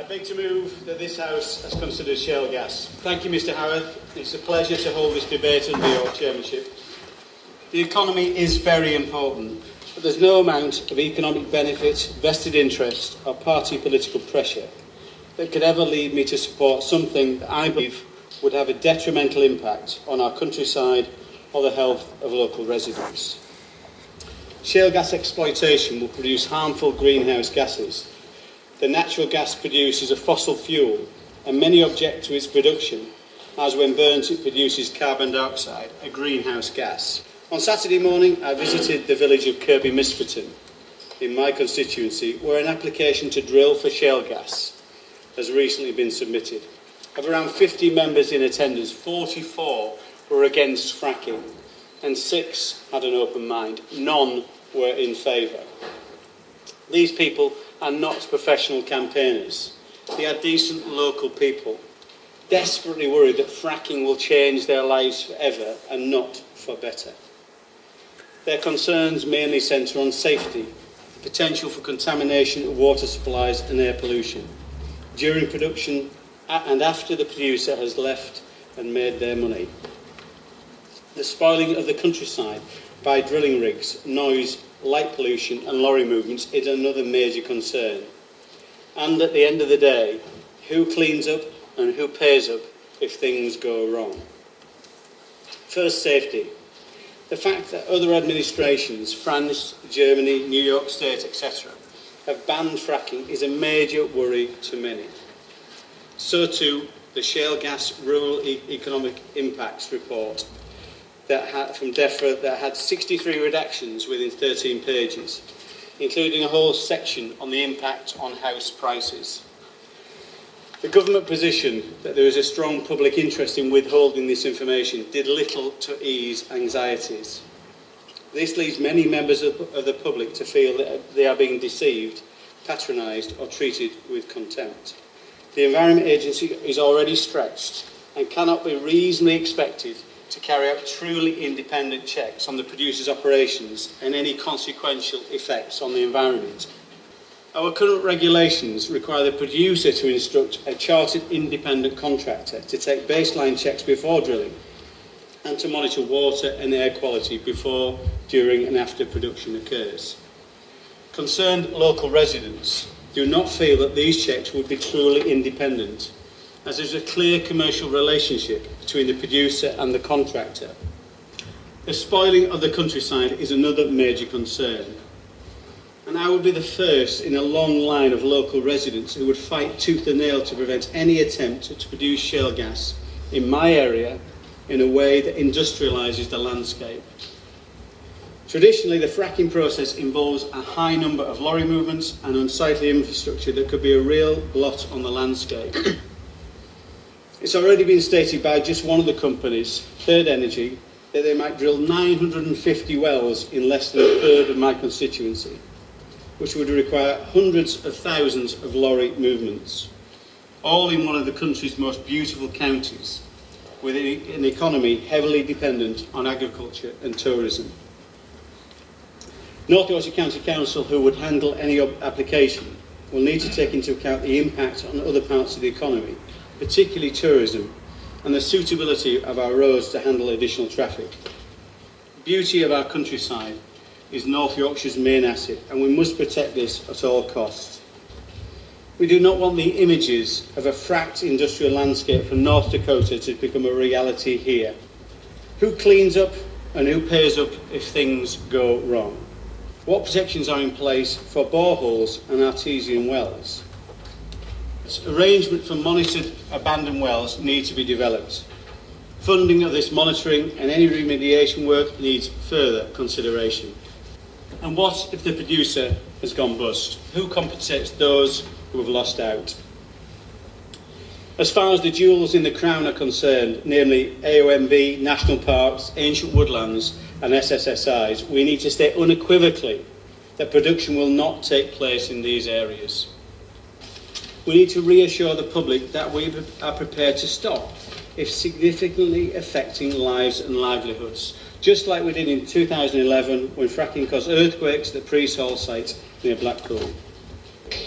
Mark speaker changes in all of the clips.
Speaker 1: beg to move that this House has considered shale gas. Thank you, Mr Howarth. It's a pleasure to hold this debate under your chairmanship. The economy is very important, but there's no amount of economic benefit, vested interest or party political pressure that could ever lead me to support something that I believe would have a detrimental impact on our countryside or the health of local residents. Shale gas exploitation will produce harmful greenhouse gases. The natural gas produced is a fossil fuel, and many object to its production, as when burnt it produces carbon dioxide, a greenhouse gas. On Saturday morning, I visited the village of Kirby Misperton in my constituency, where an application to drill for shale gas has recently been submitted. Of around 50 members in attendance, 44 were against fracking, and 6 had an open mind. None were in favour. These people are not professional campaigners. They are decent local people, desperately worried that fracking will change their lives forever and not for better. Their concerns mainly centre on safety, the potential for contamination of water supplies and air pollution during production and after the producer has left and made their money. The spoiling of the countryside by drilling rigs, noise, light pollution and lorry movements is another major concern. And at the end of the day, who cleans up and who pays up if things go wrong? First, safety. The fact that other administrations, France, Germany, New York State, etc., have banned fracking is a major worry to many. So too, the Shale Gas Rural Economic Impacts report from DEFRA that had 63 redactions within 13 pages, including a whole section on the impact on house prices. The government position that there is a strong public interest in withholding this information did little to ease anxieties. This leaves many members of the public to feel that they are being deceived, patronised or treated with contempt. The Environment Agency is already stretched and cannot be reasonably expected to carry out truly independent checks on the producer's operations and any consequential effects on the environment. Our current regulations require the producer to instruct a chartered independent contractor to take baseline checks before drilling and to monitor water and air quality before, during and after production occurs. Concerned local residents do not feel that these checks would be truly independent, as there is a clear commercial relationship between the producer and the contractor. The spoiling of the countryside is another major concern, and I would be the first in a long line of local residents who would fight tooth and nail to prevent any attempt to produce shale gas in my area in a way that industrialises the landscape. Traditionally, the fracking process involves a high number of lorry movements and unsightly infrastructure that could be a real blot on the landscape. It's already been stated by just one of the companies, Third Energy, that they might drill 950 wells in less than a third of my constituency, which would require hundreds of thousands of lorry movements, all in one of the country's most beautiful counties, with an economy heavily dependent on agriculture and tourism. North Yorkshire County Council, who would handle any application, will need to take into account the impact on other parts of the economy, particularly tourism, and the suitability of our roads to handle additional traffic. The beauty of our countryside is North Yorkshire's main asset, and we must protect this at all costs. We do not want the images of a fracked industrial landscape from North Dakota to become a reality here. Who cleans up and who pays up if things go wrong? What protections are in place for boreholes and artesian wells? Arrangement for monitored abandoned wells need to be developed. Funding of this monitoring and any remediation work needs further consideration. And what if the producer has gone bust? Who compensates those who have lost out? As far as the jewels in the crown are concerned, namely AOMB, national parks, ancient woodlands and SSSIs, we need to state unequivocally that production will not take place in these areas. We need to reassure the public that we are prepared to stop if significantly affecting lives and livelihoods, just like we did in 2011 when fracking caused earthquakes at the Priest Hall site near Blackpool.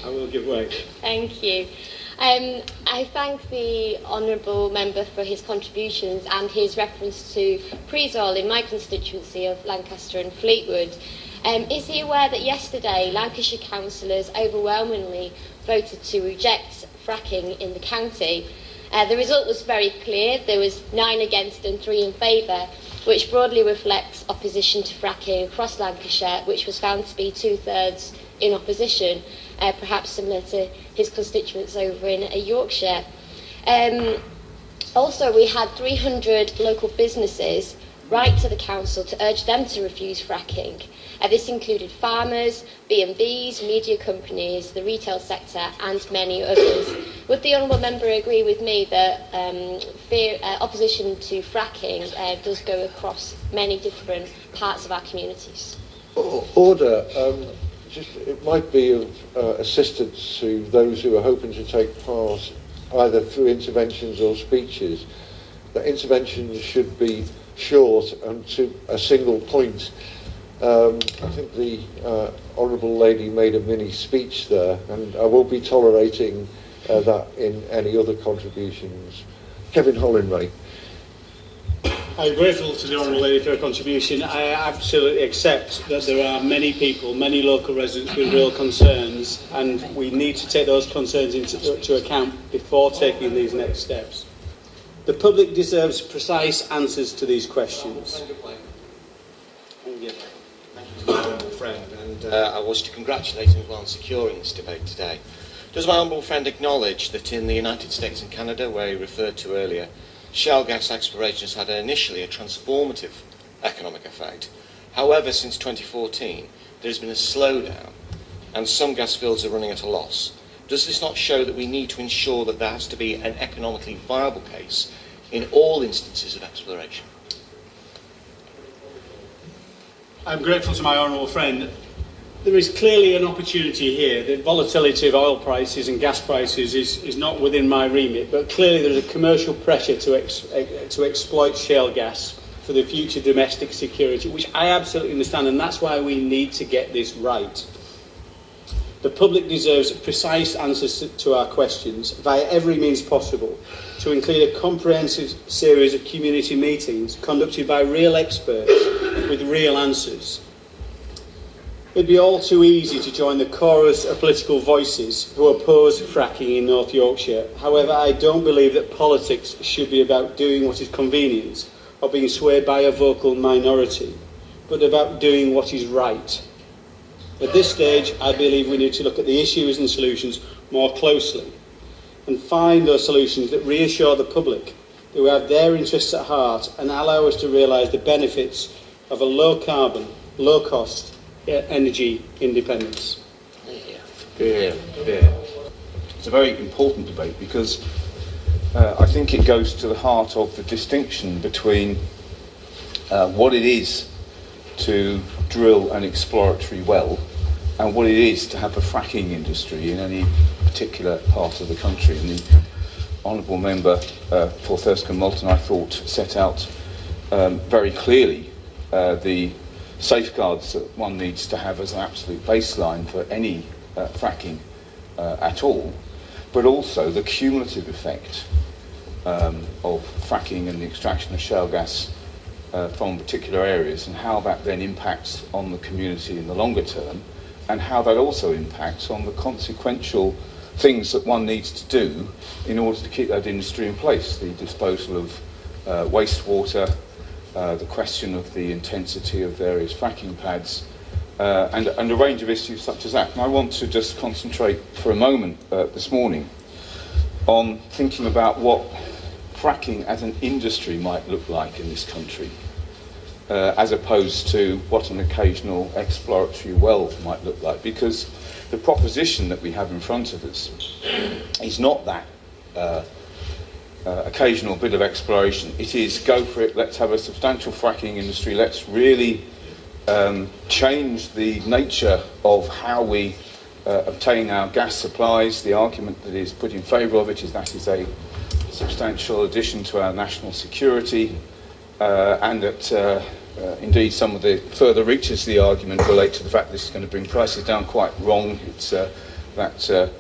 Speaker 1: I will give way.
Speaker 2: Thank you. I thank the Honourable Member for his contributions and his reference to Preesall in my constituency of Lancaster and Fleetwood. Is he aware that yesterday Lancashire councillors overwhelmingly voted to reject fracking in the county? The result was very clear. There was 9 against and 3 in favour, which broadly reflects opposition to fracking across Lancashire, which was found to be 2/3 in opposition, perhaps similar to his constituents over in Yorkshire. Also, we had 300 local businesses write to the council to urge them to refuse fracking. This included farmers, B&Bs, media companies, the retail sector and many others. Would the Honourable Member agree with me that opposition to fracking does go across many different parts of our communities?
Speaker 3: Order. It might be of assistance to those who are hoping to take part either through interventions or speeches, that interventions should be short and to a single point. I think the Honourable Lady made a mini speech there, and I won't be tolerating that in any other contributions. Kevin Hollinray.
Speaker 1: I'm grateful to the Honourable Lady for her contribution. I absolutely accept that there are many people, many local residents with real concerns, and we need to take those concerns into account before taking these next steps. The public deserves precise answers to these questions.
Speaker 4: Thank you to my honourable friend, and I wish to congratulate him on securing this debate today. Does my honourable friend acknowledge that in the United States and Canada, where he referred to earlier, shale gas exploration has had initially a transformative economic effect? However, since 2014, there has been a slowdown, and some gas fields are running at a loss. Does this not show that we need to ensure that there has to be an economically viable case in all instances of exploration?
Speaker 1: I'm grateful to my honourable friend. There is clearly an opportunity here. The volatility of oil prices and gas prices is not within my remit, but clearly there is a commercial pressure to exploit shale gas for the future domestic security, which I absolutely understand, and that's why we need to get this right. The public deserves precise answers to our questions via every means possible, to include a comprehensive series of community meetings conducted by real experts with real answers. It'd be all too easy to join the chorus of political voices who oppose fracking in North Yorkshire. However, I don't believe that politics should be about doing what is convenient or being swayed by a vocal minority, but about doing what is right. At this stage, I believe we need to look at the issues and solutions more closely and find those solutions that reassure the public that we have their interests at heart and allow us to realise the benefits of a low-carbon, low-cost energy independence.
Speaker 5: Yeah. It's a very important debate because I think it goes to the heart of the distinction between what it is to drill an exploratory well and what it is to have a fracking industry in any particular part of the country. And the Honourable Member for Thurston Moulton, I thought, set out very clearly the safeguards that one needs to have as an absolute baseline for any fracking at all, but also the cumulative effect of fracking and the extraction of shale gas from particular areas, and how that then impacts on the community in the longer term, and how that also impacts on the consequential things that one needs to do in order to keep that industry in place. The disposal of wastewater, the question of the intensity of various fracking pads, and a range of issues such as that. And I want to just concentrate for a moment this morning on thinking about what fracking as an industry might look like in this country, as opposed to what an occasional exploratory well might look like, because the proposition that we have in front of us is not that occasional bit of exploration. It is, go for it, let's have a substantial fracking industry, let's really change the nature of how we obtain our gas supplies. The argument that is put in favour of it is that is a substantial addition to our national security, and that indeed some of the further reaches of the argument relate to the fact that this is going to bring prices down. Quite wrong. It's that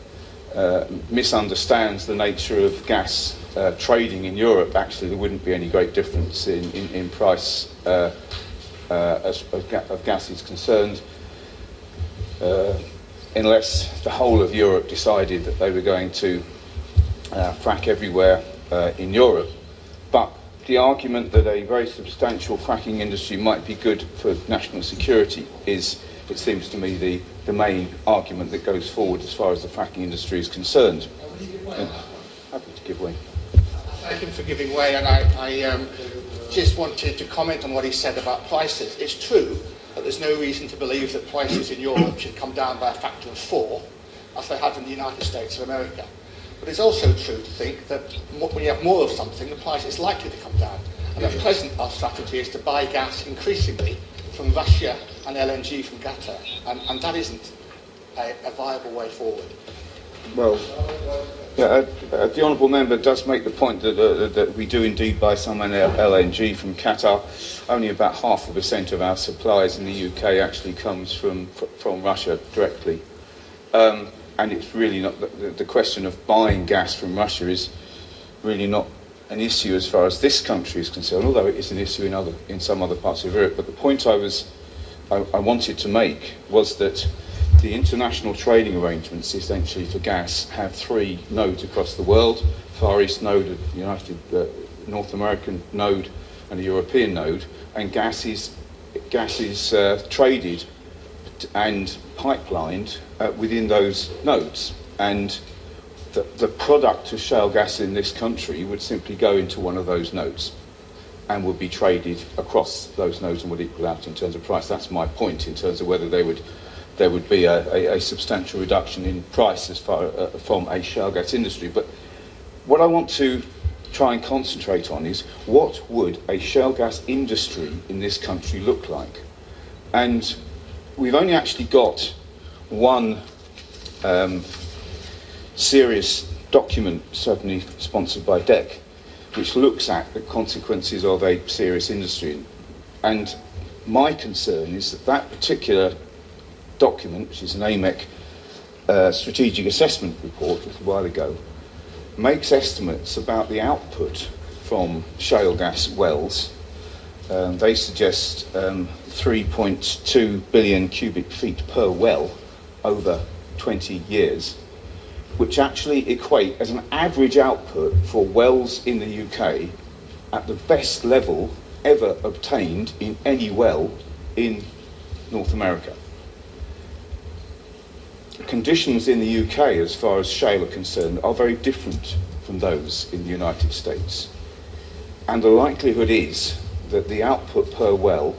Speaker 5: misunderstands the nature of gas trading in Europe, actually there wouldn't be any great difference in price as of gas is concerned, unless the whole of Europe decided that they were going to frack everywhere in Europe. But the argument that a very substantial fracking industry might be good for national security is, it seems to me, the main argument that goes forward as far as the fracking industry is concerned. Happy to give way.
Speaker 6: Thank him for giving way, and I just wanted to comment on what he said about prices. It's true that there's no reason to believe that prices in Europe should come down by a factor of 4, as they have in the United States of America. But it's also true to think that when you have more of something, the price is likely to come down. And at present, our strategy is to buy gas increasingly from Russia and LNG from Qatar, and that isn't a viable way forward.
Speaker 5: Well, yeah, the honourable member does make the point that we do indeed buy some LNG from Qatar. Only about 0.5% of our supplies in the UK actually comes from Russia directly. And it's really not, the question of buying gas from Russia is really not an issue as far as this country is concerned, although it is an issue in some other parts of Europe. But the point I wanted to make was that the international trading arrangements essentially for gas have 3 nodes across the world: Far East node, North American node, and a European node. And gas is traded and pipelined within those nodes. And the product of shale gas in this country would simply go into one of those nodes and would be traded across those nodes and would equal out in terms of price. That's my point in terms of whether there would be a substantial reduction in price as far from a shale gas industry. But what I want to try and concentrate on is, what would a shale gas industry in this country look like? And we've only actually got one serious document, certainly sponsored by DEC, which looks at the consequences of a serious industry. And my concern is that that particular document, which is an AMEC strategic assessment report a while ago, makes estimates about the output from shale gas wells. They suggest 3.2 billion cubic feet per well over 20 years, which actually equate as an average output for wells in the UK at the best level ever obtained in any well in North America. Conditions in the UK as far as shale are concerned are very different from those in the United States. And the likelihood is that the output per well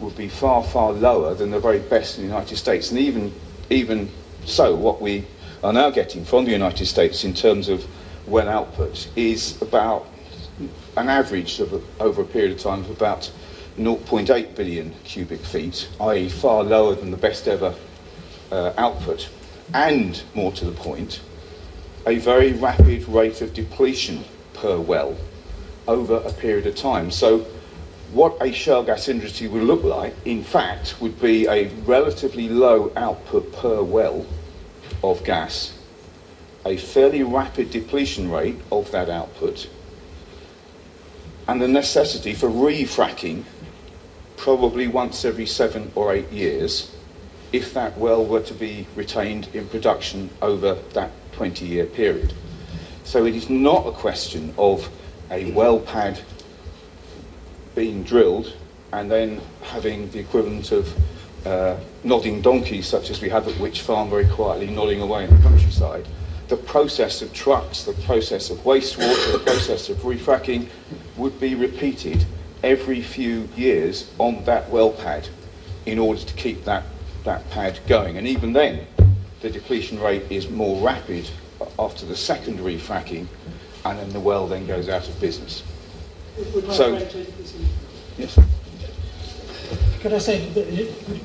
Speaker 5: would be far, far lower than the very best in the United States. And even so, what we are now getting from the United States in terms of well output is about an average of over a period of time of about 0.8 billion cubic feet, i.e. far lower than the best ever output, and more to the point, a very rapid rate of depletion per well over a period of time. So what a shale gas industry would look like, in fact, would be a relatively low output per well of gas, a fairly rapid depletion rate of that output, and the necessity for refracking probably once every 7 or 8 years if that well were to be retained in production over that 20-year period. So it is not a question of a well pad being drilled and then having the equivalent of nodding donkeys, such as we have at Witch Farm, very quietly nodding away in the countryside. The process of trucks, the process of wastewater, the process of refracking would be repeated every few years on that well pad in order to keep that pad going. And even then, the depletion rate is more rapid after the second refracking, and then the well then goes out of business. Yes.
Speaker 7: Could I say,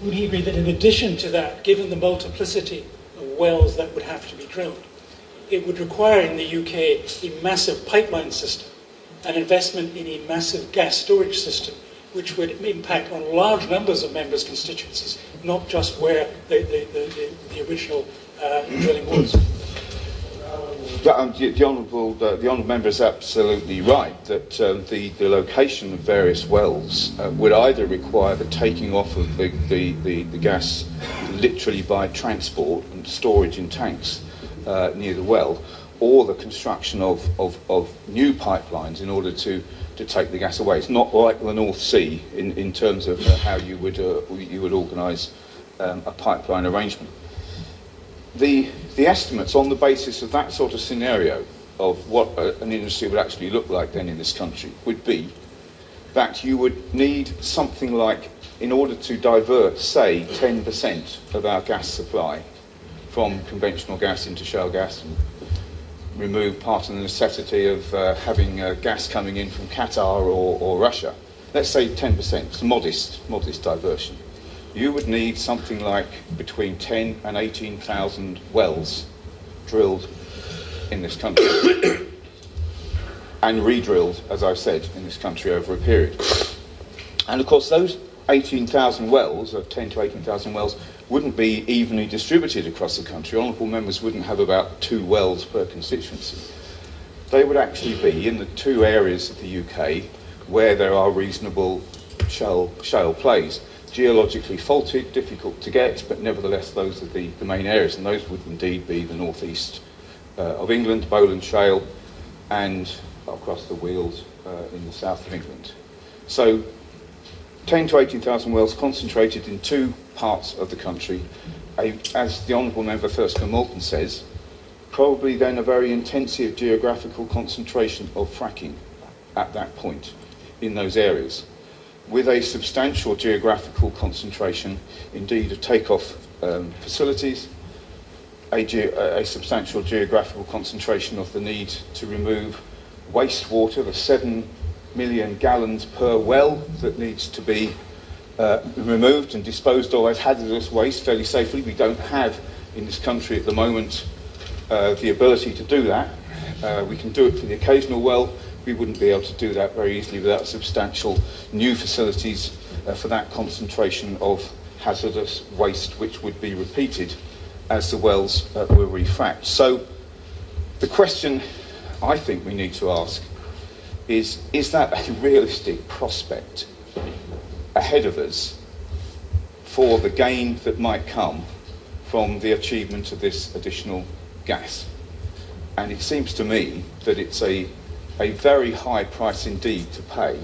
Speaker 7: would he agree that in addition to that, given the multiplicity of wells that would have to be drilled, it would require in the UK a massive pipeline system, an investment in a massive gas storage system, which would impact on large numbers of members' constituencies, not just where the original drilling was?
Speaker 5: The honourable member is absolutely right that the location of various wells would either require the taking off of the gas literally by transport and storage in tanks near the well, or the construction of new pipelines in order to take the gas away. It's not like the North Sea in terms of how you would organise a pipeline arrangement. The estimates on the basis of that sort of scenario of what an industry would actually look like then in this country would be that you would need something like, in order to divert, say, 10% of our gas supply from conventional gas into shale gas and remove part of the necessity of having gas coming in from Qatar or Russia. Let's say 10%, it's a modest diversion. You would need something like between 10 and 18,000 wells drilled in this country and re-drilled, as I've said, in this country over a period. And of course those 18,000 wells, or 10 to 18,000 wells, wouldn't be evenly distributed across the country. Honourable members wouldn't have about 2 wells per constituency. They would actually be in the 2 areas of the UK where there are reasonable shale plays. Geologically faulted, difficult to get, but nevertheless those are the main areas, and those would indeed be the northeast of England, Bowland Shale, and across the Weald in the south of England. So 10 to 18,000 wells concentrated in 2 parts of the country, as the Honourable Member Thurston-Moulton says, probably then a very intensive geographical concentration of fracking at that point in those areas, with a substantial geographical concentration, indeed, of take-off facilities, a substantial geographical concentration of the need to remove wastewater, the 7 million gallons per well that needs to be removed and disposed of as hazardous waste fairly safely. We don't have in this country at the moment the ability to do that. We can do it for the occasional well. We wouldn't be able to do that very easily without substantial new facilities for that concentration of hazardous waste, which would be repeated as the wells were refracked. So the question I think we need to ask is that a realistic prospect ahead of us for the gain that might come from the achievement of this additional gas? And it seems to me that it's a very high price indeed to pay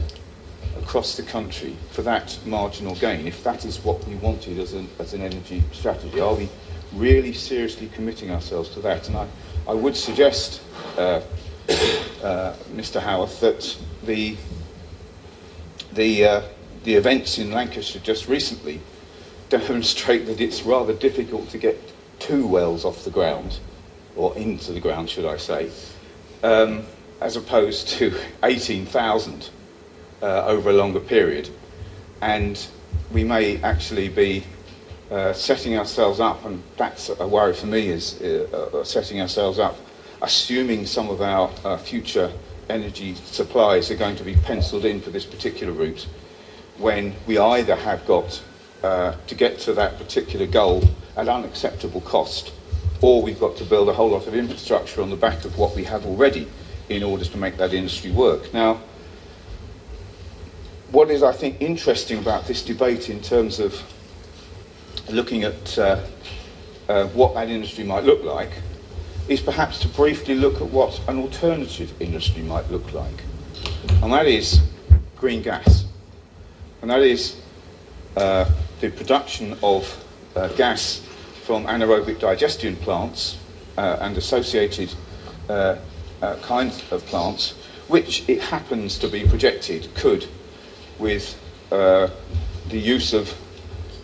Speaker 5: across the country for that marginal gain, if that is what we wanted as an energy strategy. Are we really seriously committing ourselves to that? And I would suggest, Mr. Howarth, that the events in Lancashire just recently demonstrate that it's rather difficult to get 2 wells off the ground, or into the ground, should I say, as opposed to 18,000 over a longer period. And we may actually be setting ourselves up, and that's a worry for me, is setting ourselves up, assuming some of our future energy supplies are going to be penciled in for this particular route, when we either have got to get to that particular goal at unacceptable cost, or we've got to build a whole lot of infrastructure on the back of what we have already in order to make that industry work. Now, what is, I think, interesting about this debate in terms of looking at what that industry might look like is perhaps to briefly look at what an alternative industry might look like. And that is green gas. And that is the production of gas from anaerobic digestion plants and associated kinds of plants, which it happens to be projected could, with the use of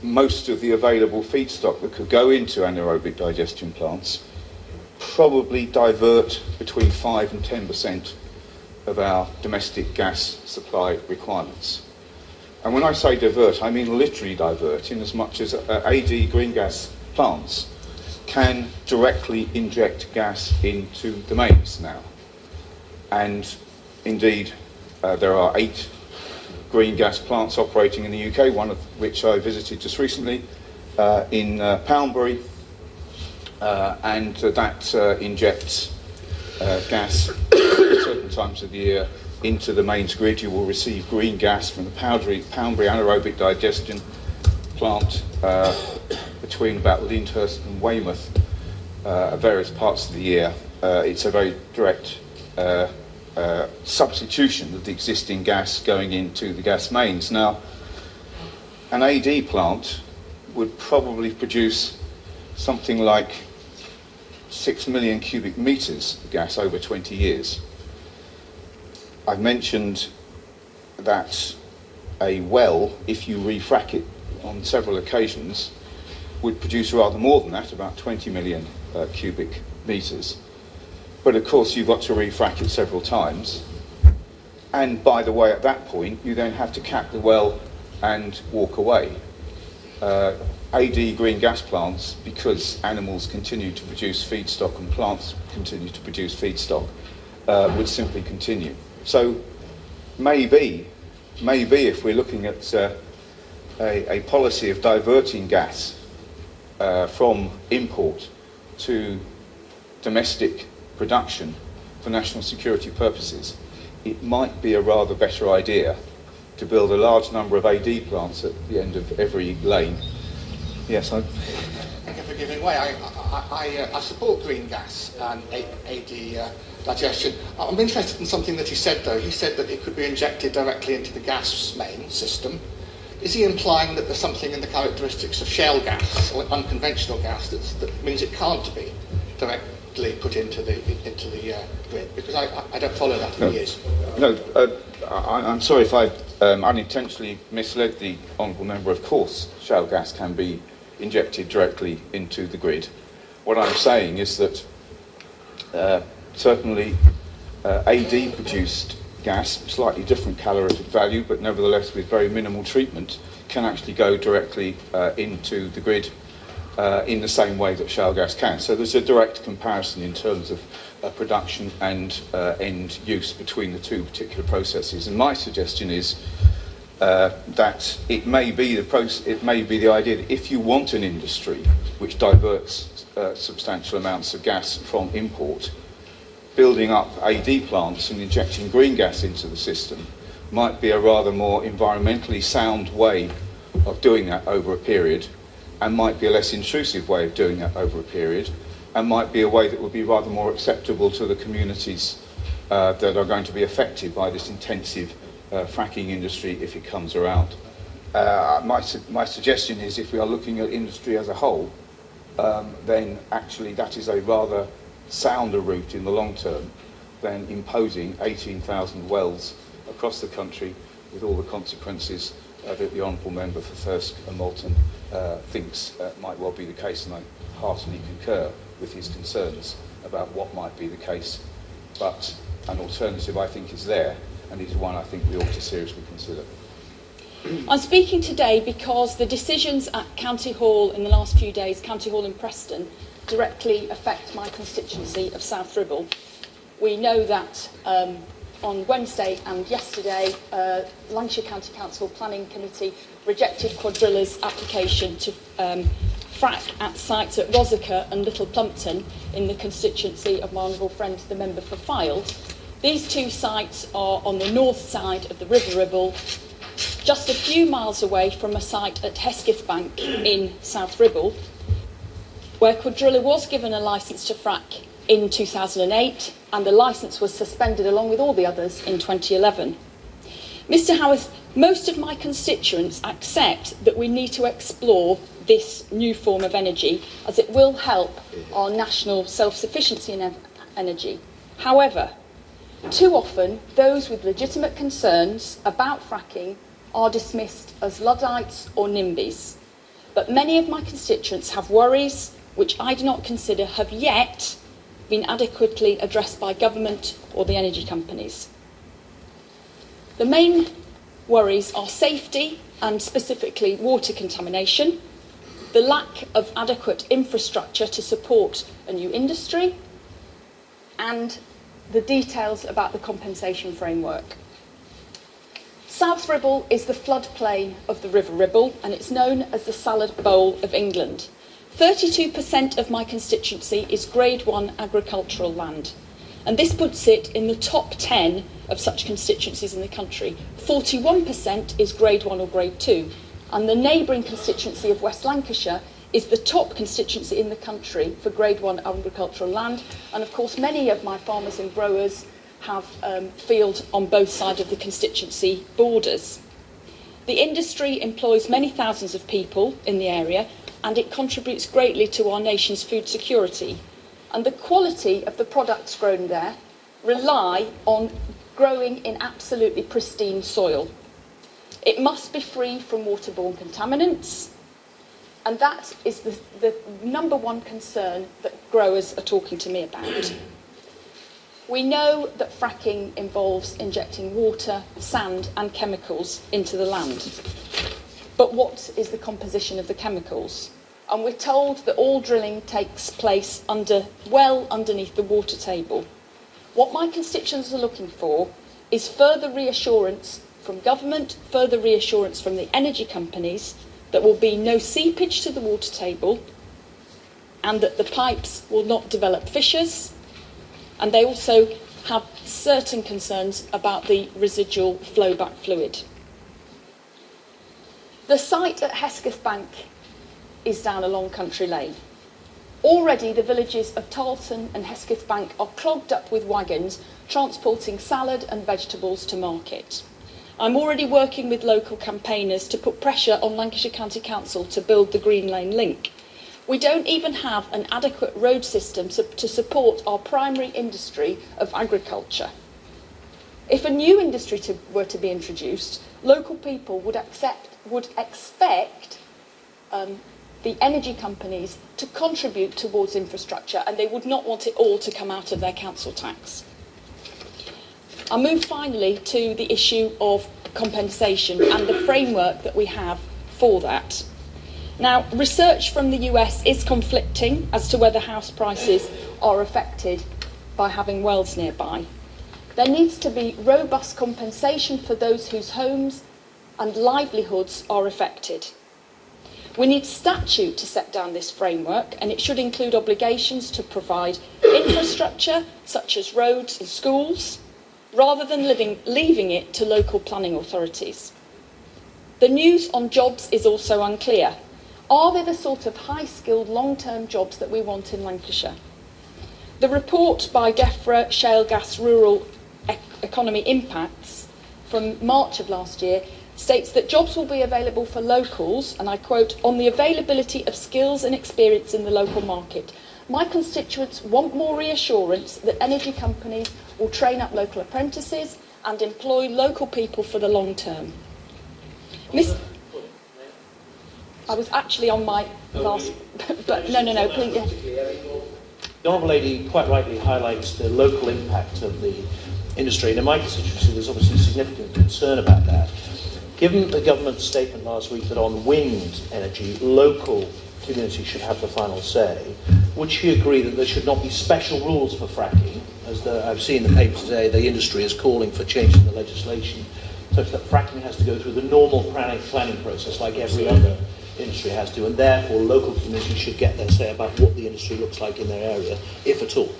Speaker 5: most of the available feedstock that could go into anaerobic digestion plants, probably divert between 5 and 10% of our domestic gas supply requirements. And when I say divert, I mean literally divert, in as much as AD green gas plants can directly inject gas into the mains now. And indeed, there are 8 green gas plants operating in the UK, one of which I visited just recently in Poundbury, and that injects gas at certain times of the year into the mains grid. You will receive green gas from the Poundbury anaerobic digestion plant between about Lyndhurst and Weymouth at various parts of the year. It's a very direct substitution of the existing gas going into the gas mains. Now, an AD plant would probably produce something like 6 million cubic metres of gas over 20 years. I've mentioned that a well, if you refrack it on several occasions, would produce rather more than that, about 20 million cubic metres. But of course you've got to refrack it several times. And by the way, at that point, you then have to cap the well and walk away. AD green gas plants, because animals continue to produce feedstock and plants continue to produce feedstock, would simply continue. So maybe if we're looking at a policy of diverting gas from import to domestic production for national security purposes, it might be a rather better idea to build a large number of AD plants at the end of every lane. Yes,
Speaker 6: Thank you for giving way. I support green gas and AD digestion. I'm interested in something that he said, though. He said that it could be injected directly into the gas main system. Is he implying that there's something in the characteristics of shale gas or unconventional gas that means it can't be directly put into the grid? Because I don't follow that for years.
Speaker 5: No, I'm sorry if I unintentionally misled the honourable member. Of course, shale gas can be injected directly into the grid. What I'm saying is that certainly AD produced gas, slightly different calorific value, but nevertheless with very minimal treatment, can actually go directly into the grid in the same way that shale gas can. So there's a direct comparison in terms of production and end use between the two particular processes. And my suggestion is that it may be the idea that if you want an industry which diverts substantial amounts of gas from import, building up AD plants and injecting green gas into the system might be a rather more environmentally sound way of doing that over a period, and might be a less intrusive way of doing that over a period, and might be a way that would be rather more acceptable to the communities that are going to be affected by this intensive fracking industry if it comes around. My suggestion is, if we are looking at industry as a whole, then actually that is a rather sounder route in the long term than imposing 18,000 wells across the country with all the consequences that the Honourable Member for Thirsk and Malton thinks might well be the case, and I heartily concur with his concerns about what might be the case. But an alternative, I think, is there, and it is one I think we ought to seriously consider.
Speaker 8: I'm speaking today because the decisions at County Hall in the last few days, County Hall in Preston, directly affect my constituency of South Ribble. We know that on Wednesday and yesterday, Lancashire County Council Planning Committee rejected Quadrilla's application to frack at sites at Rosica and Little Plumpton in the constituency of my honourable friend, the member for Fylde. These two sites are on the north side of the River Ribble, just a few miles away from a site at Hesketh Bank in South Ribble, where Quadrilla was given a licence to frack in 2008, and the licence was suspended along with all the others in 2011. Mr Howarth, most of my constituents accept that we need to explore this new form of energy, as it will help our national self-sufficiency in energy. However, too often those with legitimate concerns about fracking are dismissed as Luddites or NIMBYs. But many of my constituents have worries which I do not consider have yet been adequately addressed by government or the energy companies. The main worries are safety and specifically water contamination, the lack of adequate infrastructure to support a new industry, and the details about the compensation framework. South Ribble is the floodplain of the River Ribble, and it's known as the salad bowl of England. 32% of my constituency is Grade 1 agricultural land, And this puts it in the top 10 of such constituencies in the country. 41% is grade 1 or grade 2. And the neighbouring constituency of West Lancashire is the top constituency in the country for grade 1 agricultural land. And of course, many of my farmers and growers have fields on both sides of the constituency borders. The industry employs many thousands of people in the area, and it contributes greatly to our nation's food security. And the quality of the products grown there rely on growing in absolutely pristine soil. It must be free from waterborne contaminants, and that is the number one concern that growers are talking to me about. We know that fracking involves injecting water, sand and chemicals into the land. But what is the composition of the chemicals? And we're told that all drilling takes place well underneath the water table. What my constituents are looking for is further reassurance from government, further reassurance from the energy companies that will be no seepage to the water table and that the pipes will not develop fissures. And they also have certain concerns about the residual flowback fluid. The site at Hesketh Bank is down a long country lane. Already the villages of Tarleton and Hesketh Bank are clogged up with wagons transporting salad and vegetables to market. I'm already working with local campaigners to put pressure on Lancashire County Council to build the Green Lane link. We don't even have an adequate road system to support our primary industry of agriculture. If a new industry were to be introduced, local people would expect the energy companies to contribute towards infrastructure, and they would not want it all to come out of their council tax. I'll move finally to the issue of compensation and the framework that we have for that. Now, research from the US is conflicting as to whether house prices are affected by having wells nearby. There needs to be robust compensation for those whose homes and livelihoods are affected. We need statute to set down this framework, and it should include obligations to provide infrastructure such as roads and schools, rather than leaving it to local planning authorities. The news on jobs is also unclear. Are they the sort of high-skilled, long-term jobs that we want in Lancashire? The report by DEFRA, Shale Gas Rural Economy Impacts, from March of last year, states that jobs will be available for locals, and I quote, on the availability of skills and experience in the local market. My constituents want more reassurance that energy companies will train up local apprentices and employ local people for the long term. I was actually on my last, but no, please. Yeah.
Speaker 9: The Honourable Lady quite rightly highlights the local impact of the industry, and in my constituency there's obviously significant concern about that. Given the government's statement last week that on wind energy, local communities should have the final say, would she agree that there should not be special rules for fracking, as I've seen in the paper today, the industry is calling for changing the legislation, such that fracking has to go through the normal planning process like every other industry has to, and therefore local communities should get their say about what the industry looks like in their area, if at all?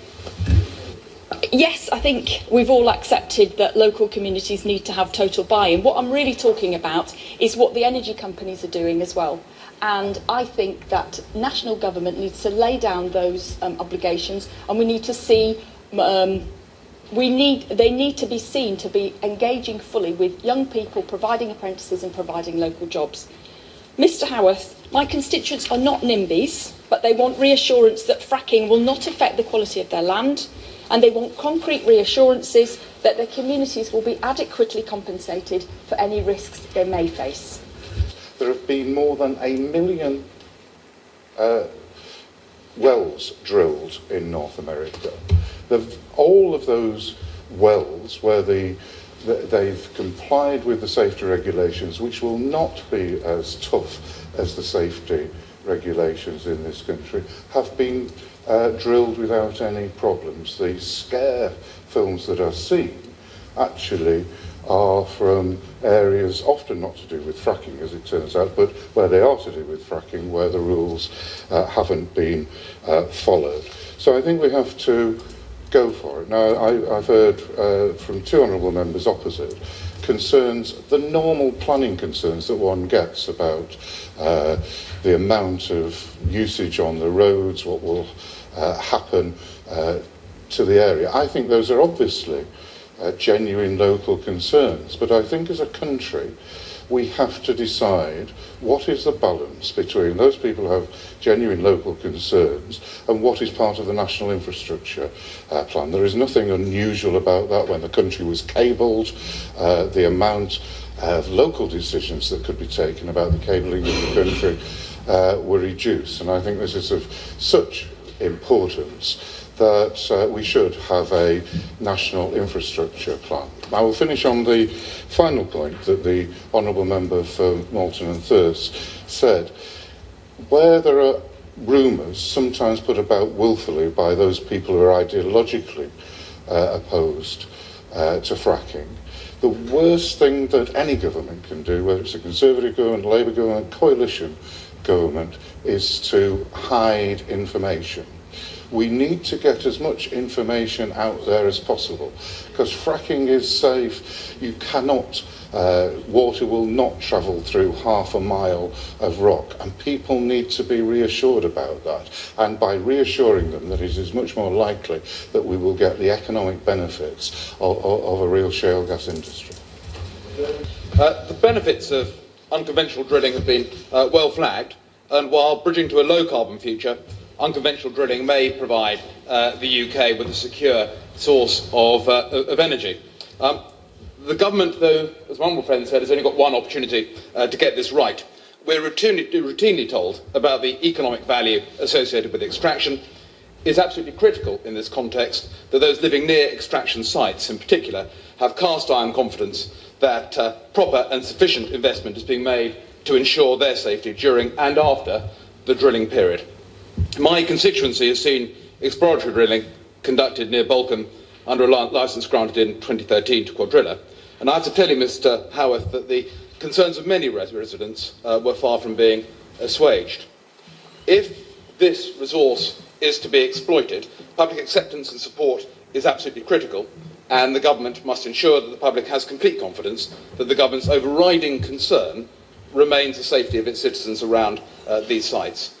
Speaker 8: Yes, I think we've all accepted that local communities need to have total buy-in. What I'm really talking about is what the energy companies are doing as well. And I think that national government needs to lay down those obligations, and we need to see, they need to be seen to be engaging fully with young people, providing apprentices and providing local jobs. Mr Howarth, my constituents are not NIMBYs, but they want reassurance that fracking will not affect the quality of their land, and they want concrete reassurances that their communities will be adequately compensated for any risks they may face.
Speaker 10: There have been more than 1 million wells drilled in North America. All of those wells where they've complied with the safety regulations, which will not be as tough as the safety regulations in this country, have been drilled without any problems. The scare films that are seen actually are from areas often not to do with fracking, as it turns out, but where they are to do with fracking, where the rules haven't been followed. So I think we have to go for it. Now, I've heard from two honourable members opposite concerns, the normal planning concerns that one gets about the amount of usage on the roads, what will happen to the area. I think those are obviously genuine local concerns, but I think as a country we have to decide what is the balance between those people who have genuine local concerns and what is part of the national infrastructure plan. There is nothing unusual about that. When the country was cabled, the amount of local decisions that could be taken about the cabling of the country were reduced, and I think this is of such importance that we should have a national infrastructure plan. I will finish on the final point that the Honourable Member for Malton and Thurst said. Where there are rumours, sometimes put about wilfully by those people who are ideologically opposed to fracking, the worst thing that any government can do, whether it's a Conservative government, Labour government, coalition government, is to hide information. We need to get as much information out there as possible, because fracking is safe. You cannot, water will not travel through half a mile of rock, and people need to be reassured about that. And by reassuring them that it is much more likely that we will get the economic benefits of a real shale gas industry.
Speaker 11: The benefits of unconventional drilling have been well flagged, and while bridging to a low carbon future, unconventional drilling may provide the UK with a secure source of energy. The government, though, as my honourable friend said, has only got one opportunity to get this right. We're routinely told about the economic value associated with extraction. It's absolutely critical in this context that those living near extraction sites in particular have cast iron confidence that proper and sufficient investment is being made to ensure their safety during and after the drilling period. My constituency has seen exploratory drilling conducted near Balcombe under a licence granted in 2013 to Quadrilla, and I have to tell you, Mr Howarth, that the concerns of many residents were far from being assuaged. If this resource is to be exploited, public acceptance and support is absolutely critical, and the government must ensure that the public has complete confidence that the government's overriding concern remains the safety of its citizens around these sites.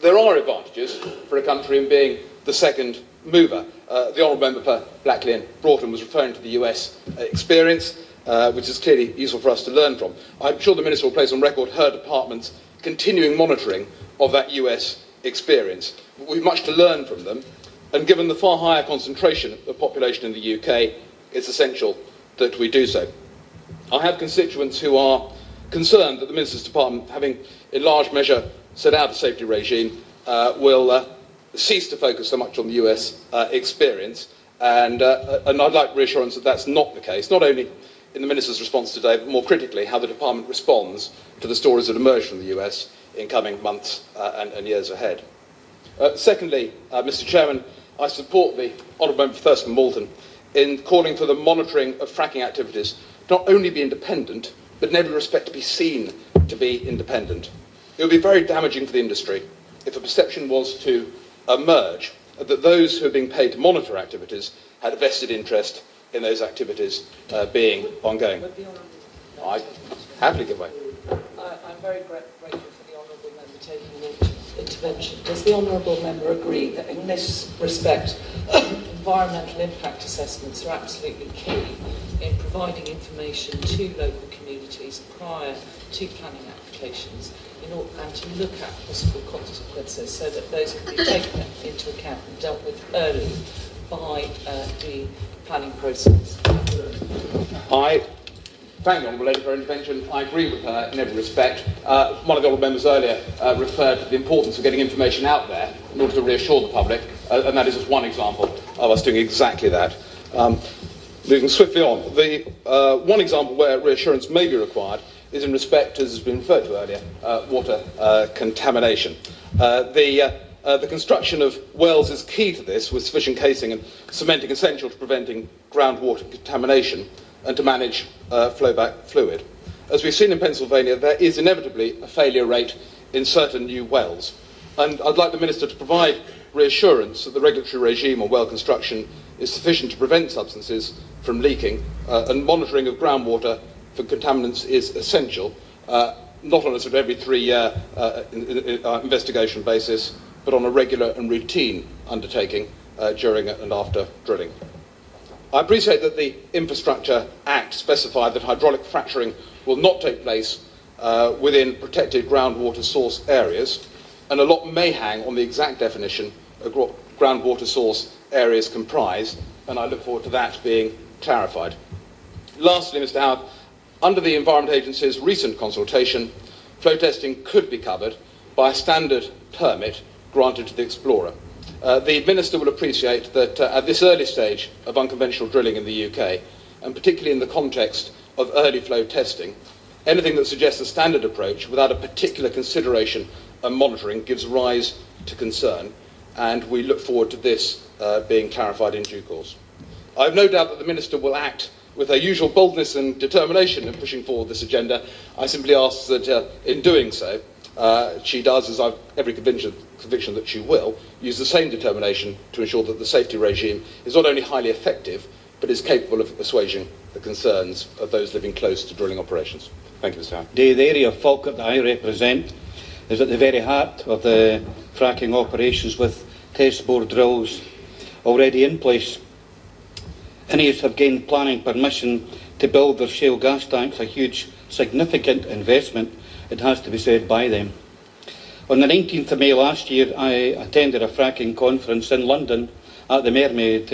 Speaker 11: There are advantages for a country in being the second mover. The Honourable Member for Blackley and Broughton was referring to the US experience, which is clearly useful for us to learn from. I'm sure the Minister will place on record her department's continuing monitoring of that US experience. We've much to learn from them, and given the far higher concentration of population in the UK, it's essential that we do so. I have constituents who are concerned that the Minister's department, having in large measure set out a safety regime, will cease to focus so much on the US experience, and I'd like reassurance that that's not the case, not only in the Minister's response today, but more critically how the department responds to the stories that emerge from the US in coming months and years ahead. Secondly, Mr Chairman, I support the Honourable Member for Thurst and Malton in calling for the monitoring of fracking activities to not only be independent, but in every respect to be seen to be independent. It would be very damaging for the industry if a perception was to emerge that those who are being paid to monitor activities had a vested interest in those activities being ongoing. I happily give way.
Speaker 12: I'm very grateful for the Honourable Member taking the intervention. Does the Honourable Member agree that in this respect environmental impact assessments are absolutely key in providing information to local communities prior to planning applications and to look at possible consequences so that those can be taken into account and dealt with early by the planning process?
Speaker 11: I thank the Honourable Lady for her intervention. I agree with her in every respect. One of the Honourable Members earlier referred to the importance of getting information out there in order to reassure the public, and that is just one example of us doing exactly that. Moving swiftly on, the one example where reassurance may be required is in respect, as has been referred to earlier, water contamination. The construction of wells is key to this, with sufficient casing and cementing essential to preventing groundwater contamination and to manage flowback fluid. As we've seen in Pennsylvania, there is inevitably a failure rate in certain new wells, and I'd like the Minister to provide reassurance that the regulatory regime on well construction is sufficient to prevent substances from leaking, and monitoring of groundwater for contaminants is essential, not on a sort of every 3-year investigation basis, but on a regular and routine undertaking during and after drilling. I appreciate that the Infrastructure Act specified that hydraulic fracturing will not take place within protected groundwater source areas, and a lot may hang on the exact definition of what groundwater source areas comprise, and I look forward to that being clarified. Lastly, Mr. Howard, under the Environment Agency's recent consultation, flow testing could be covered by a standard permit granted to the explorer. The Minister will appreciate that at this early stage of unconventional drilling in the UK, and particularly in the context of early flow testing, anything that suggests a standard approach without a particular consideration and monitoring gives rise to concern, and we look forward to this being clarified in due course. I have no doubt that the Minister will act with her usual boldness and determination in pushing forward this agenda. I simply ask that in doing so, she does, as I've every conviction that she will, use the same determination to ensure that the safety regime is not only highly effective, but is capable of assuaging the concerns of those living close to drilling operations. Thank you, Mr. Howard.
Speaker 13: The area of Falkirk that I represent is at the very heart of the fracking operations, with test bore drills already in place. Ineos have gained planning permission to build their shale gas tanks, a huge, significant investment, it has to be said, by them. On the 19th of May last year, I attended a fracking conference in London at the Mermaid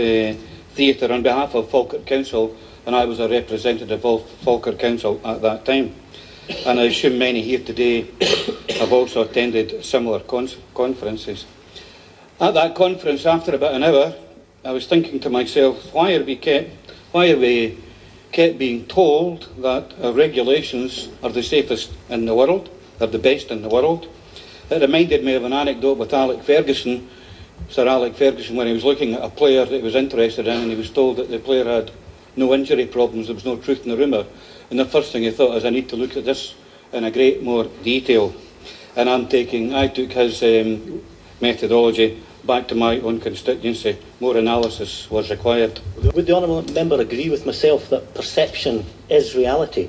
Speaker 13: Theatre on behalf of Falkirk Council, and I was a representative of Falkirk Council at that time. And I assume many here today have also attended similar conferences. At that conference, after about an hour, I was thinking to myself, why are we kept being told that our regulations are the safest in the world, they're the best in the world? It reminded me of an anecdote with Alec Ferguson, Sir Alec Ferguson, when he was looking at a player that he was interested in, and he was told that the player had no injury problems, there was no truth in the rumour. And the first thing he thought is, I need to look at this in a great more detail. And I took his methodology back to my own constituency. More analysis was required.
Speaker 14: Would the honourable member agree with myself that perception is reality,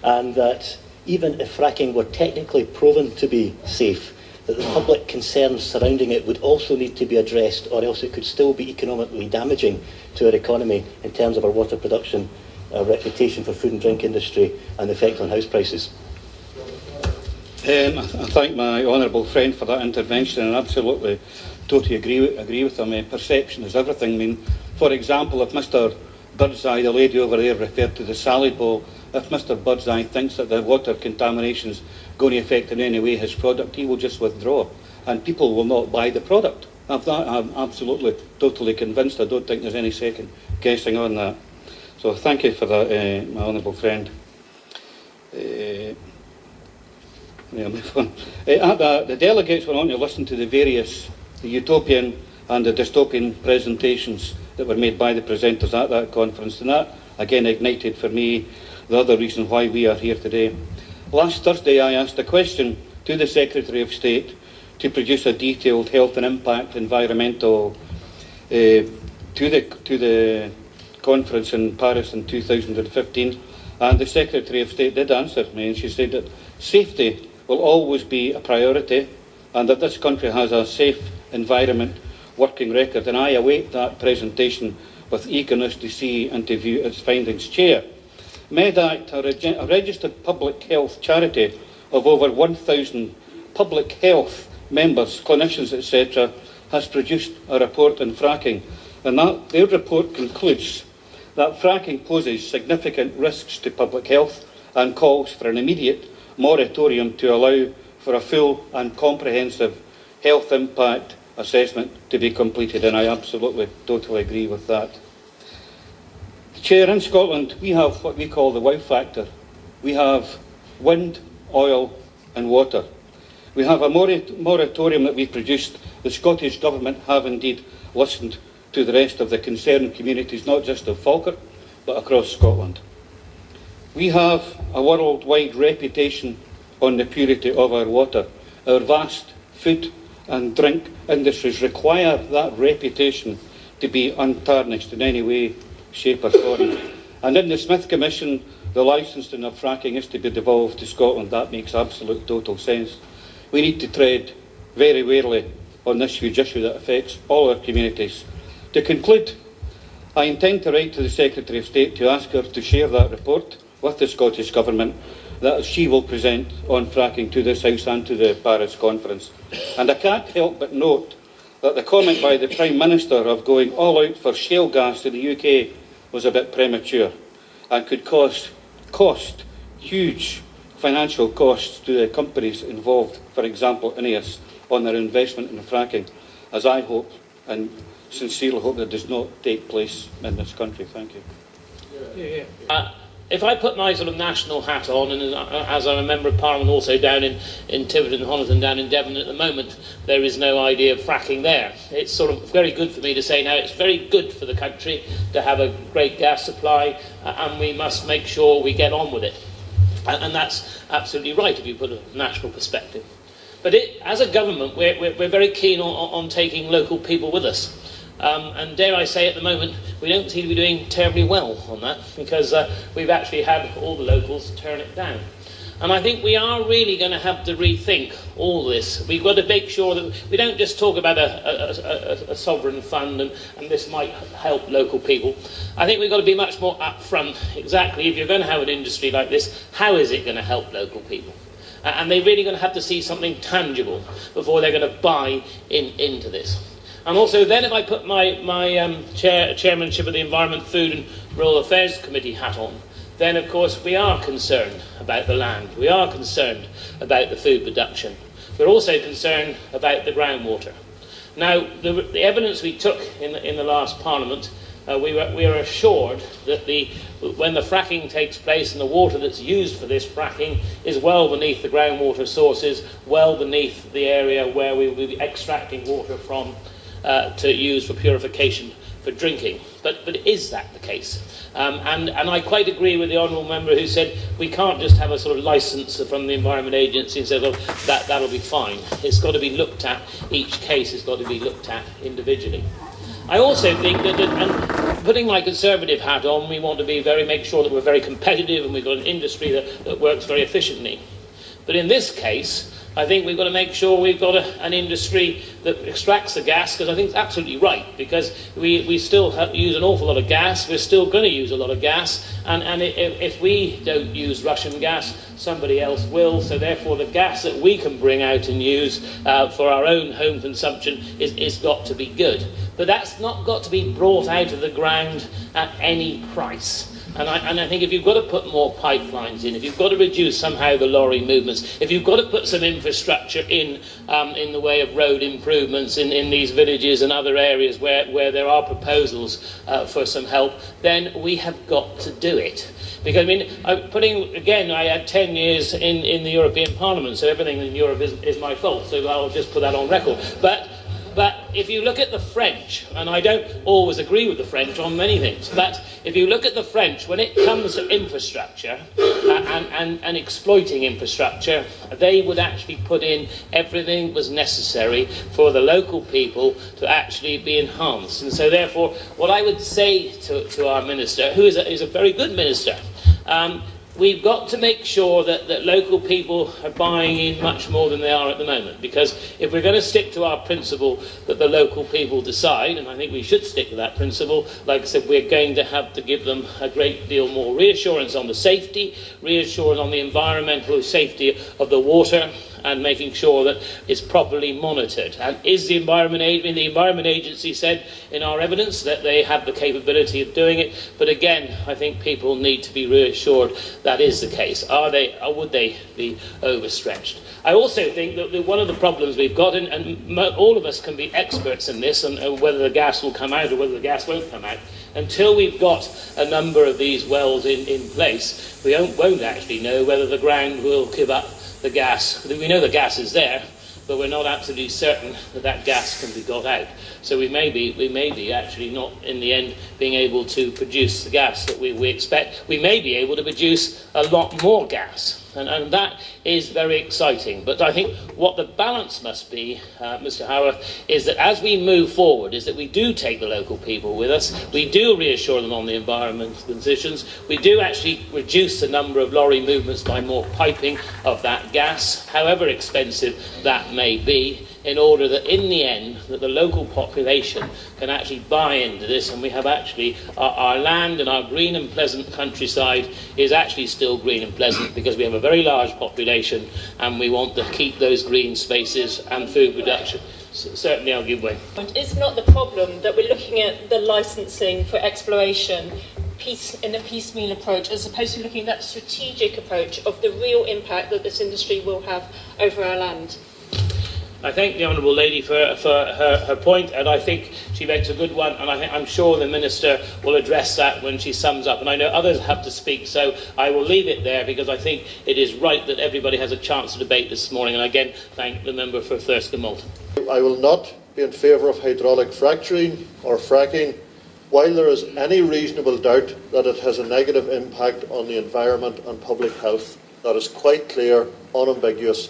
Speaker 14: and that even if fracking were technically proven to be safe, that the public concerns surrounding it would also need to be addressed, or else it could still be economically damaging to our economy in terms of our water production, our reputation for food and drink industry, and the effect on house prices?
Speaker 13: I thank my honourable friend for that intervention, and absolutely, totally agree with him. Perception is everything. I mean, for example, if Mr. Birdseye, the lady over there, referred to the salad bowl, if Mr. Birdseye thinks that the water contamination is going to affect in any way his product, he will just withdraw, and people will not buy the product. I'm absolutely, totally convinced. I don't think there's any second guessing on that. So thank you for that, my honourable friend. The delegates were on to listen to the utopian and the dystopian presentations that were made by the presenters at that conference, and that again ignited for me the other reason why we are here today. Last Thursday I asked a question to the Secretary of State to produce a detailed health and impact environmental to the conference in Paris in 2015, and the Secretary of State did answer me, and she said that safety will always be a priority, and that this country has a safe environment working record, and I await that presentation with eagerness to see and to view its findings. Chair, MedAct, a registered public health charity of over 1,000 public health members, clinicians, etc., has produced a report on fracking, and their report concludes that fracking poses significant risks to public health and calls for an immediate moratorium to allow for a full and comprehensive health impact assessment to be completed, and I absolutely, totally agree with that. Chair, in Scotland we have what we call the wow factor. We have wind, oil and water. We have a moratorium that we produced. The Scottish Government have indeed listened to the rest of the concerned communities, not just of Falkirk, but across Scotland. We have a worldwide reputation on the purity of our water. Our vast food and drink industries require that reputation to be untarnished in any way, shape or form. And in the Smith Commission, the licensing of fracking is to be devolved to Scotland. That makes absolute total sense. We need to tread very warily on this huge issue that affects all our communities. To conclude, I intend to write to the Secretary of State to ask her to share that report with the Scottish Government that she will present on fracking to this House and to the Paris Conference. And I can't help but note that the comment by the Prime Minister of going all out for shale gas in the UK was a bit premature and could cost huge financial costs to the companies involved, for example Ineos, on their investment in fracking, as I hope and sincerely hope that does not take place in this country. Thank you.
Speaker 15: If I put my sort of national hat on, and as I'm a Member of Parliament also down in Tiverton and Honiton down in Devon at the moment, there is no idea of fracking there. It's sort of very good for me to say now it's very good for the country to have a great gas supply, and we must make sure we get on with it. And that's absolutely right if you put a national perspective. But as a government, we're very keen on taking local people with us. And dare I say, at the moment, we don't seem to be doing terribly well on that, because we've actually had all the locals turn it down. And I think we are really going to have to rethink all this. We've got to make sure that we don't just talk about a sovereign fund and this might help local people. I think we've got to be much more upfront. Exactly, if you're going to have an industry like this, how is it going to help local people? And they're really going to have to see something tangible before they're going to buy into this. And also then, if I put my chairmanship of the Environment, Food and Rural Affairs Committee hat on, then of course we are concerned about the land. We are concerned about the food production. We're also concerned about the groundwater. Now, the evidence we took in the last Parliament, we were assured that when the fracking takes place and the water that's used for this fracking is well beneath the groundwater sources, well beneath the area where we will be extracting water from to use for purification for drinking. But is that the case? And I quite agree with the Honourable Member who said we can't just have a sort of licence from the Environment Agency and say, well, that'll be fine. It's got to be looked at, each case has got to be looked at individually. I also think that, and putting my Conservative hat on, we want to make sure that we're very competitive and we've got an industry that works very efficiently. But in this case, I think we've got to make sure we've got an industry that extracts the gas, because I think it's absolutely right, because we still use an awful lot of gas, we're still going to use a lot of gas, and if we don't use Russian gas, somebody else will, so therefore the gas that we can bring out and use for our own home consumption is got to be good. But that's not got to be brought out of the ground at any price. And I think if you've got to put more pipelines in, if you've got to reduce somehow the lorry movements, if you've got to put some infrastructure in the way of road improvements in these villages and other areas where there are proposals for some help, then we have got to do it. Because, I mean, I had 10 years in the European Parliament, so everything in Europe is my fault, so I'll just put that on record. But if you look at the French, and I don't always agree with the French on many things, but if you look at the French, when it comes to infrastructure and exploiting infrastructure, they would actually put in everything that was necessary for the local people to actually be enhanced. And so therefore, what I would say to our minister, who is a very good minister, we've got to make sure that local people are buying in much more than they are at the moment. Because if we're going to stick to our principle that the local people decide, and I think we should stick to that principle, like I said, we're going to have to give them a great deal more reassurance on the safety, reassurance on the environmental safety of the water, and making sure that it's properly monitored. And is the Environment Agency said in our evidence that they have the capability of doing it, but again, I think people need to be reassured that is the case. Would they be overstretched? I also think that one of the problems we've got, and all of us can be experts in this, and whether the gas will come out or whether the gas won't come out, until we've got a number of these wells in place, we won't actually know whether the ground will give up the gas. We know the gas is there, but we're not absolutely certain that gas can be got out. So we may be actually not in the end being able to produce the gas that we expect. We may be able to produce a lot more gas. And that is very exciting. But I think what the balance must be, Mr. Howarth, is that as we move forward, is that we do take the local people with us, we do reassure them on the environmental positions, we do actually reduce the number of lorry movements by more piping of that gas, however expensive that may be, in order that in the end that the local population can actually buy into this, and we have actually our land and our green and pleasant countryside is actually still green and pleasant because we have a very large population and we want to keep those green spaces and food production. So certainly I'll give way.
Speaker 16: It's not the problem that we're looking at the licensing for exploration in a piecemeal approach as opposed to looking at that strategic approach of the real impact that this industry will have over our land.
Speaker 15: I thank the Honourable Lady for her point, and I think she makes a good one, and I'm sure the Minister will address that when she sums up. And I know others have to speak, so I will leave it there because I think it is right that everybody has a chance to debate this morning. And again, thank the member for Thurston Moulton.
Speaker 17: I will not be in favour of hydraulic fracturing or fracking while there is any reasonable doubt that it has a negative impact on the environment and public health. That is quite clear, unambiguous.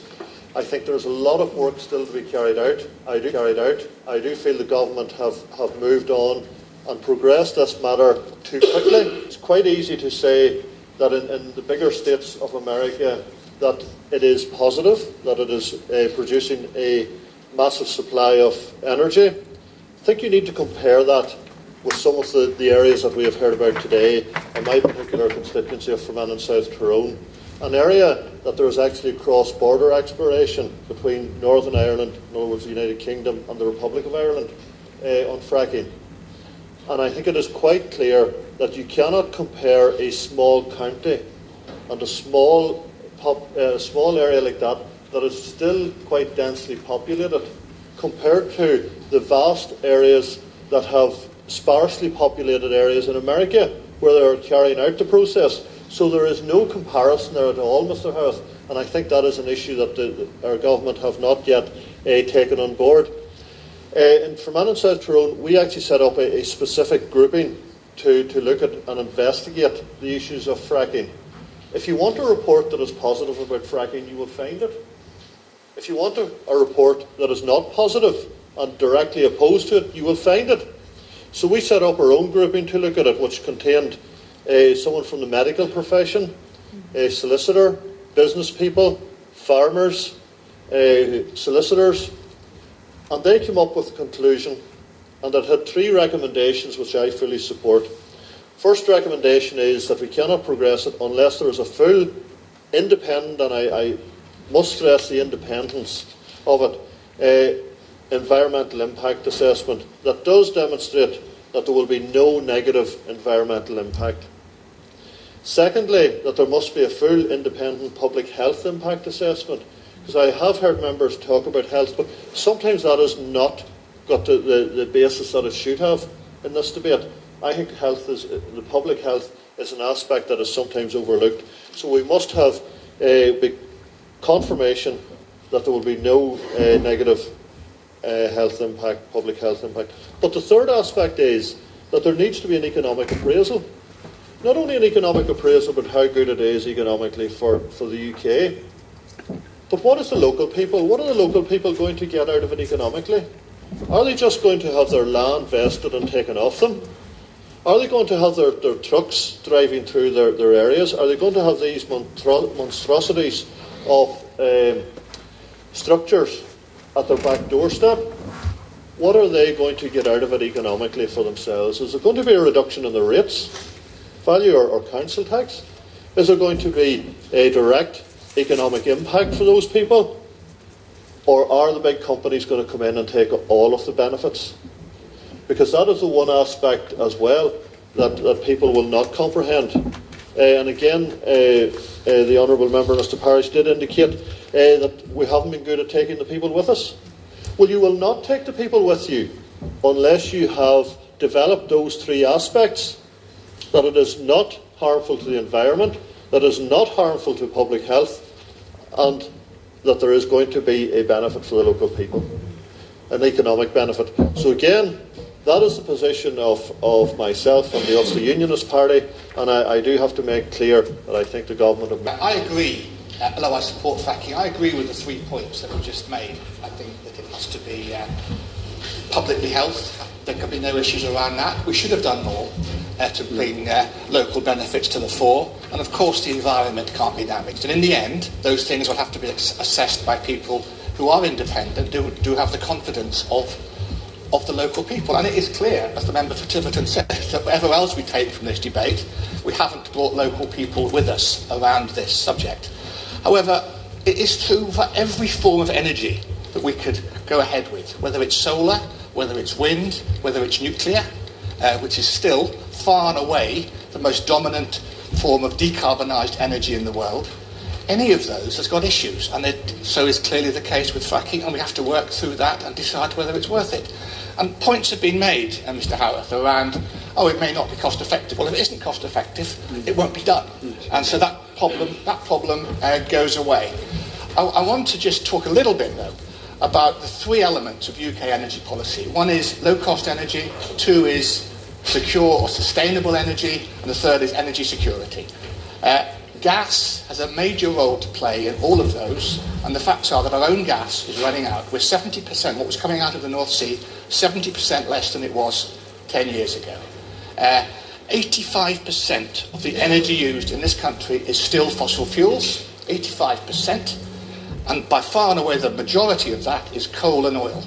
Speaker 17: I think there's a lot of work still to be carried out. I do feel the government have moved on and progressed this matter too quickly. It's quite easy to say that in the bigger states of America that it is positive, that it is producing a massive supply of energy. I think you need to compare that with some of the areas that we have heard about today in my particular constituency of Fermanagh and South Tyrone. An area that there is actually cross-border exploration between Northern Ireland, in other words the United Kingdom, and the Republic of Ireland on fracking. And I think it is quite clear that you cannot compare a small county and a small area like that is still quite densely populated compared to the vast areas that have sparsely populated areas in America where they are carrying out the process. So there is no comparison there at all, Mr. Howarth, and I think that is an issue that our government have not yet taken on board. In Fermanagh and South Tyrone, we actually set up a specific grouping to look at and investigate the issues of fracking. If you want a report that is positive about fracking, you will find it. If you want a report that is not positive and directly opposed to it, you will find it. So we set up our own grouping to look at it, which contained someone from the medical profession, a solicitor, business people, farmers, solicitors, and they came up with a conclusion, and it had 3 recommendations which I fully support. First recommendation is that we cannot progress it unless there is a full independent, and I must stress the independence of it, environmental impact assessment that does demonstrate that there will be no negative environmental impact. Secondly, that there must be a full independent public health impact assessment, because I have heard members talk about health, but sometimes that has not got the basis that it should have in this debate. I think the public health is an aspect that is sometimes overlooked. So we must have a confirmation that there will be no negative health impact, public health impact. But the third aspect is that there needs to be an economic appraisal. Not only an economic appraisal about how good it is economically for the UK, but what is the local people? What are the local people going to get out of it economically? Are they just going to have their land vested and taken off them? Are they going to have their trucks driving through their areas? Are they going to have these monstrosities of structures at their back doorstep? What are they going to get out of it economically for themselves? Is there going to be a reduction in the rates, value or council tax? Is there going to be a direct economic impact for those people? Or are the big companies going to come in and take all of the benefits? Because that is the one aspect as well that people will not comprehend. And again, the Honourable Member, Mr Parish, did indicate that we haven't been good at taking the people with us. Well, you will not take the people with you unless you have developed those 3 aspects: that it is not harmful to the environment, that it is not harmful to public health, and that there is going to be a benefit for the local people, an economic benefit. So again, that is the position of myself and the Unionist Party, and I do have to make clear that I think the government...
Speaker 6: I agree although I support fracking, I agree with the 3 points that were just made. I think that it has to be publicly held. There can be no issues around that. We should have done more to bring local benefits to the fore. And of course the environment can't be damaged. And in the end, those things will have to be assessed by people who are independent, do have the confidence of the local people. And it is clear, as the member for Tiverton said, that whatever else we take from this debate, we haven't brought local people with us around this subject. However, it is true for every form of energy that we could go ahead with, whether it's solar, whether it's wind, whether it's nuclear, which is still far and away the most dominant form of decarbonised energy in the world. Any of those has got issues, and so is clearly the case with fracking, and we have to work through that and decide whether it's worth it. And points have been made, Mr. Howarth, around, it may not be cost effective. Well, if it isn't cost effective, it won't be done. And so that problem goes away. I want to just talk a little bit, though, about the 3 elements of UK energy policy. 1 is low-cost energy, 2 is secure or sustainable energy, and the 3rd is energy security. Gas has a major role to play in all of those, and the facts are that our own gas is running out. We're 70%, what was coming out of the North Sea, 70% less than it was 10 years ago. 85% of the energy used in this country is still fossil fuels, 85%, and by far and away the majority of that is coal and oil.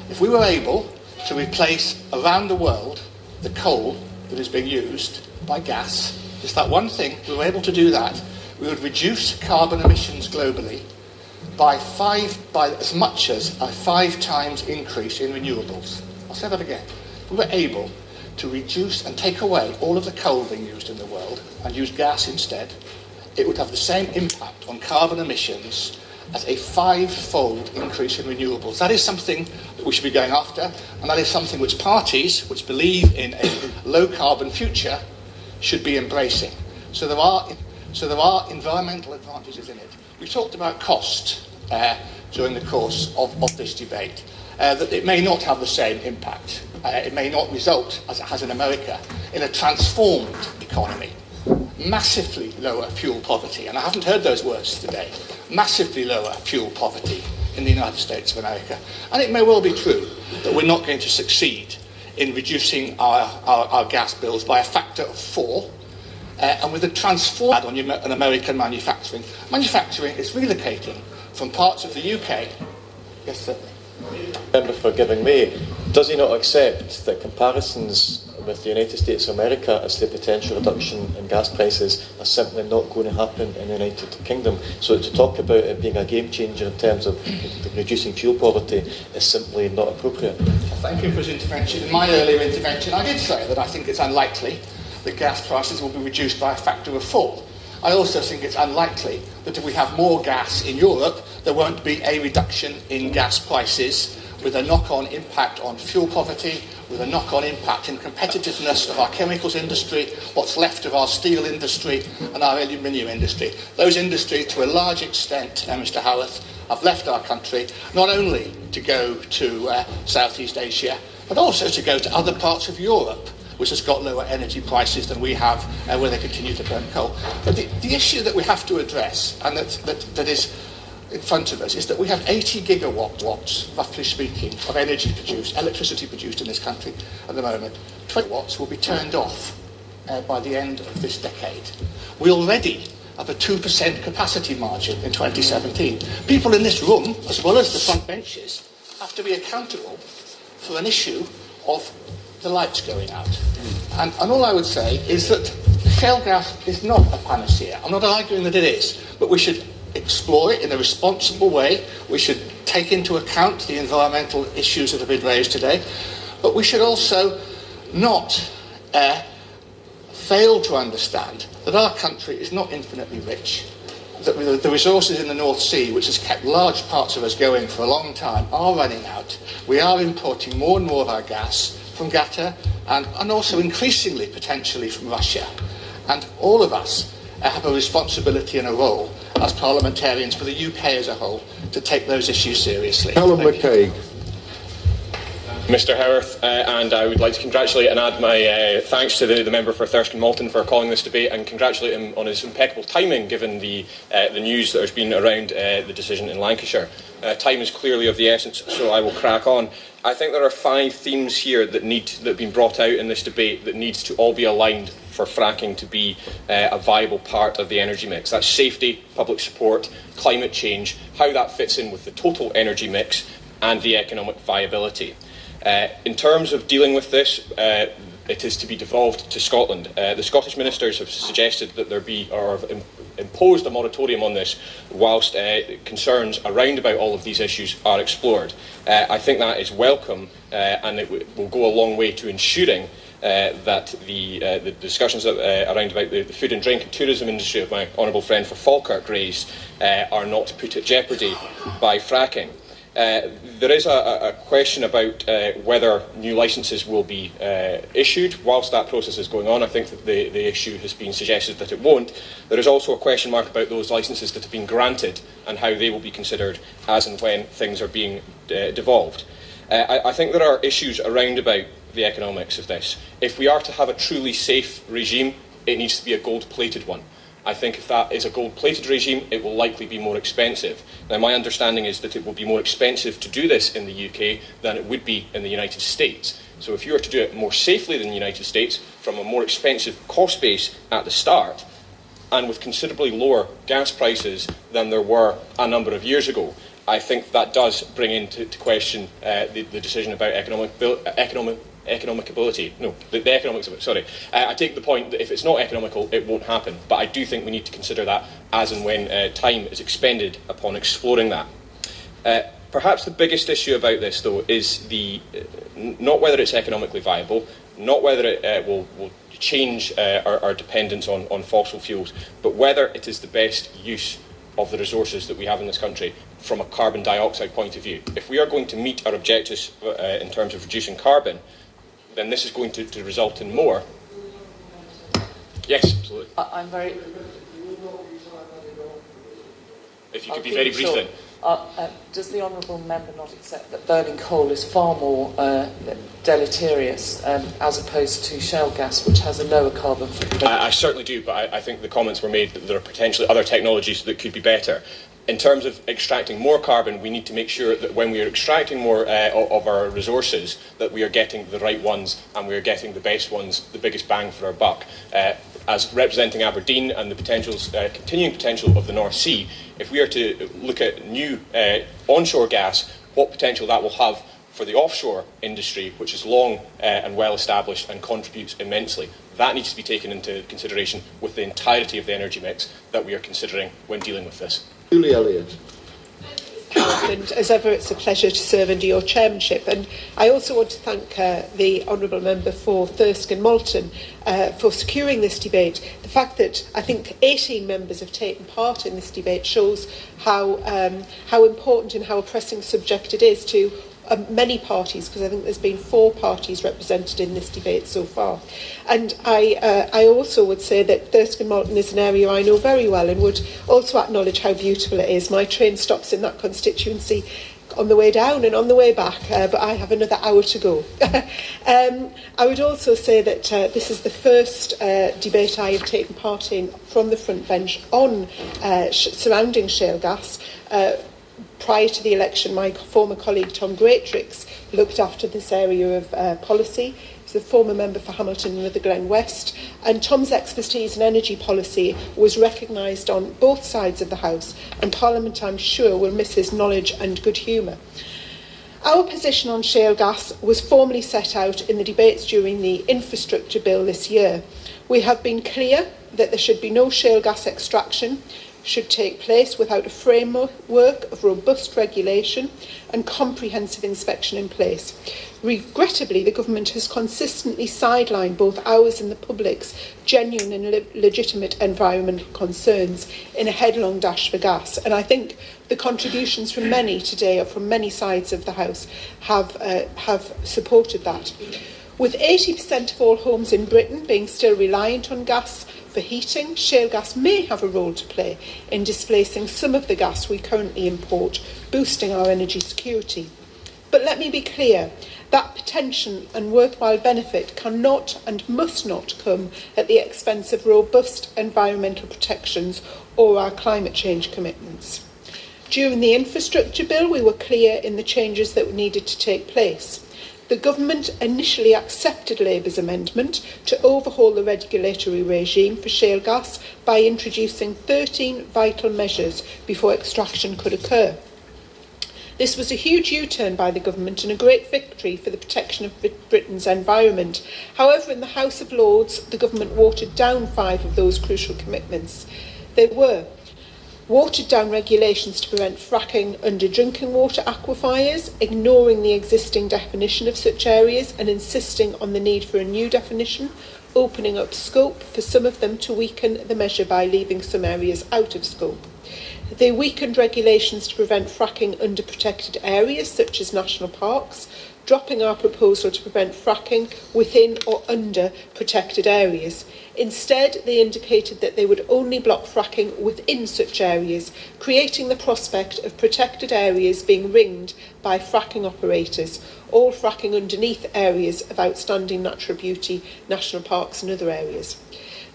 Speaker 6: If we were able to replace around the world the coal that is being used by gas, just that one thing, if we were able to do that, we would reduce carbon emissions globally by as much as a 5 times increase in renewables. I'll say that again. If we were able to reduce and take away all of the coal being used in the world and use gas instead, it would have the same impact on carbon emissions as a 5-fold increase in renewables. That is something that we should be going after, and that is something which parties which believe in a low-carbon future should be embracing. So there are environmental advantages in it. We've talked about cost during the course of this debate, that it may not have the same impact. It may not result, as it has in America, in a transformed economy. Massively lower fuel poverty, and I haven't heard those words today, massively lower fuel poverty in the United States of America. And it may well be true that we're not going to succeed in reducing our gas bills by a factor of 4, and with a transform on American manufacturing. Manufacturing is relocating from parts of the UK. Yes, certainly.
Speaker 18: Member for giving way. Does he not accept that comparisons with the United States of America as to potential reduction in gas prices are simply not going to happen in the United Kingdom? So to talk about it being a game changer in terms of reducing fuel poverty is simply not appropriate.
Speaker 6: Thank you for his intervention. In my earlier intervention, I did say that I think it's unlikely that gas prices will be reduced by a factor of 4. I also think it's unlikely that if we have more gas in Europe, there won't be a reduction in gas prices with a knock-on impact on fuel poverty, with a knock-on impact in competitiveness of our chemicals industry, what's left of our steel industry and our aluminium industry. Those industries, to a large extent, Mr. Howarth, have left our country, not only to go to Southeast Asia, but also to go to other parts of Europe, which has got lower energy prices than we have, where they continue to burn coal. But the issue that we have to address, and that is in front of us, is that we have 80 gigawatts, roughly speaking, of energy produced, electricity produced in this country at the moment. 20 watts will be turned off by the end of this decade. We already have a 2% capacity margin in 2017. People in this room, as well as the front benches, have to be accountable for an issue of the lights going out. And all I would say is that shale gas is not a panacea. I'm not arguing that it is, but we should explore it in a responsible way. We should take into account the environmental issues that have been raised today, but we should also not fail to understand that our country is not infinitely rich, that the resources in the North Sea, which has kept large parts of us going for a long time, are running out. We are importing more and more of our gas from Qatar and also increasingly potentially from Russia. And all of us have a responsibility and a role as parliamentarians for the UK as a whole to take those issues seriously.
Speaker 3: Callum McCaig.
Speaker 19: Mr Howarth, and I would like to congratulate and add my thanks to the member for Thirsk and Malton for calling this debate, and congratulate him on his impeccable timing given the news that has been around the decision in Lancashire. Time is clearly of the essence, so I will crack on. I think there are 5 themes here that have been brought out in this debate that needs to all be aligned for fracking to be a viable part of the energy mix. That's safety, public support, climate change, how that fits in with the total energy mix, and the economic viability. In terms of dealing with this, it is to be devolved to Scotland. The Scottish ministers have suggested that there be, or have imposed a moratorium on this whilst concerns around about all of these issues are explored. I think that is welcome, and it will go a long way to ensuring that the discussions around about the food and drink and tourism industry of my honourable friend for Falkirk raised are not put at jeopardy by fracking. There is a question about whether new licences will be issued whilst that process is going on. I think that the issue has been suggested that it won't. There is also a question mark about those licences that have been granted and how they will be considered as and when things are being devolved. I think there are issues around about the economics of this. If we are to have a truly safe regime, it needs to be a gold-plated one. I think if that is a gold-plated regime, it will likely be more expensive. Now, my understanding is that it will be more expensive to do this in the UK than it would be in the United States. So if you were to do it more safely than the United States, from a more expensive cost base at the start, and with considerably lower gas prices than there were a number of years ago, I think that does bring into question the decision about economicability. No, the economics of it, sorry. I take the point that if it's not economical, it won't happen. But I do think we need to consider that as and when time is expended upon exploring that. Perhaps the biggest issue about this, though, is not whether it's economically viable, not whether it will change our dependence on fossil fuels, but whether it is the best use of the resources that we have in this country from a carbon dioxide point of view. If we are going to meet our objectives in terms of reducing carbon, then this is going to result in more. Yes, absolutely.
Speaker 12: I'm very...
Speaker 19: If you could be very brief then.
Speaker 12: Does the honourable member not accept that burning coal is far more deleterious as opposed to shale gas, which has a lower carbon footprint?
Speaker 19: I certainly do, but I think the comments were made that there are potentially other technologies that could be better. In terms of extracting more carbon, we need to make sure that when we are extracting more of our resources, that we are getting the right ones and we are getting the best ones, the biggest bang for our buck. As representing Aberdeen and the continuing potential of the North Sea, if we are to look at new onshore gas, what potential that will have for the offshore industry, which is long and well established and contributes immensely. That needs to be taken into consideration with the entirety of the energy mix that we are considering when dealing with this.
Speaker 3: Julie Elliott.
Speaker 20: And as ever, it's a pleasure to serve under your chairmanship. And I also want to thank the honourable member for Thirsk and Malton for securing this debate. The fact that I think 18 members have taken part in this debate shows how important and how a pressing subject it is to many parties, because I think there's been 4 parties represented in this debate so far. And I also would say that Thirsk and Malton is an area I know very well and would also acknowledge how beautiful it is. My train stops in that constituency on the way down and on the way back, but I have another hour to go. I would also say that this is the first debate I have taken part in from the front bench on surrounding shale gas. Prior to the election, my former colleague Tom Greatrix looked after this area of policy. He's a former member for Hamilton and Rutherglen West, and Tom's expertise in energy policy was recognised on both sides of the House, and Parliament, I'm sure, will miss his knowledge and good humour. Our position on shale gas was formally set out in the debates during the infrastructure bill this year. We have been clear that there should be no shale gas extraction, should take place without a framework of robust regulation and comprehensive inspection in place. Regrettably, the government has consistently sidelined both ours and the public's genuine and legitimate environmental concerns in a headlong dash for gas. And I think the contributions from many today, or from many sides of the House, have supported that. With 80% of all homes in Britain being still reliant on gas for heating, shale gas may have a role to play in displacing some of the gas we currently import, boosting our energy security. But let me be clear, that potential and worthwhile benefit cannot and must not come at the expense of robust environmental protections or our climate change commitments. During the infrastructure bill, we were clear in the changes that needed to take place. The government initially accepted Labour's amendment to overhaul the regulatory regime for shale gas by introducing 13 vital measures before extraction could occur. This was a huge U-turn by the government and a great victory for the protection of Britain's environment. However, in the House of Lords, the government watered down 5 of those crucial commitments. They were watered down regulations to prevent fracking under drinking water aquifers, ignoring the existing definition of such areas and insisting on the need for a new definition, opening up scope for some of them to weaken the measure by leaving some areas out of scope. They weakened regulations to prevent fracking under protected areas such as national parks, dropping our proposal to prevent fracking within or under protected areas. Instead, they indicated that they would only block fracking within such areas, creating the prospect of protected areas being ringed by fracking operators, all fracking underneath areas of outstanding natural beauty, national parks and other areas.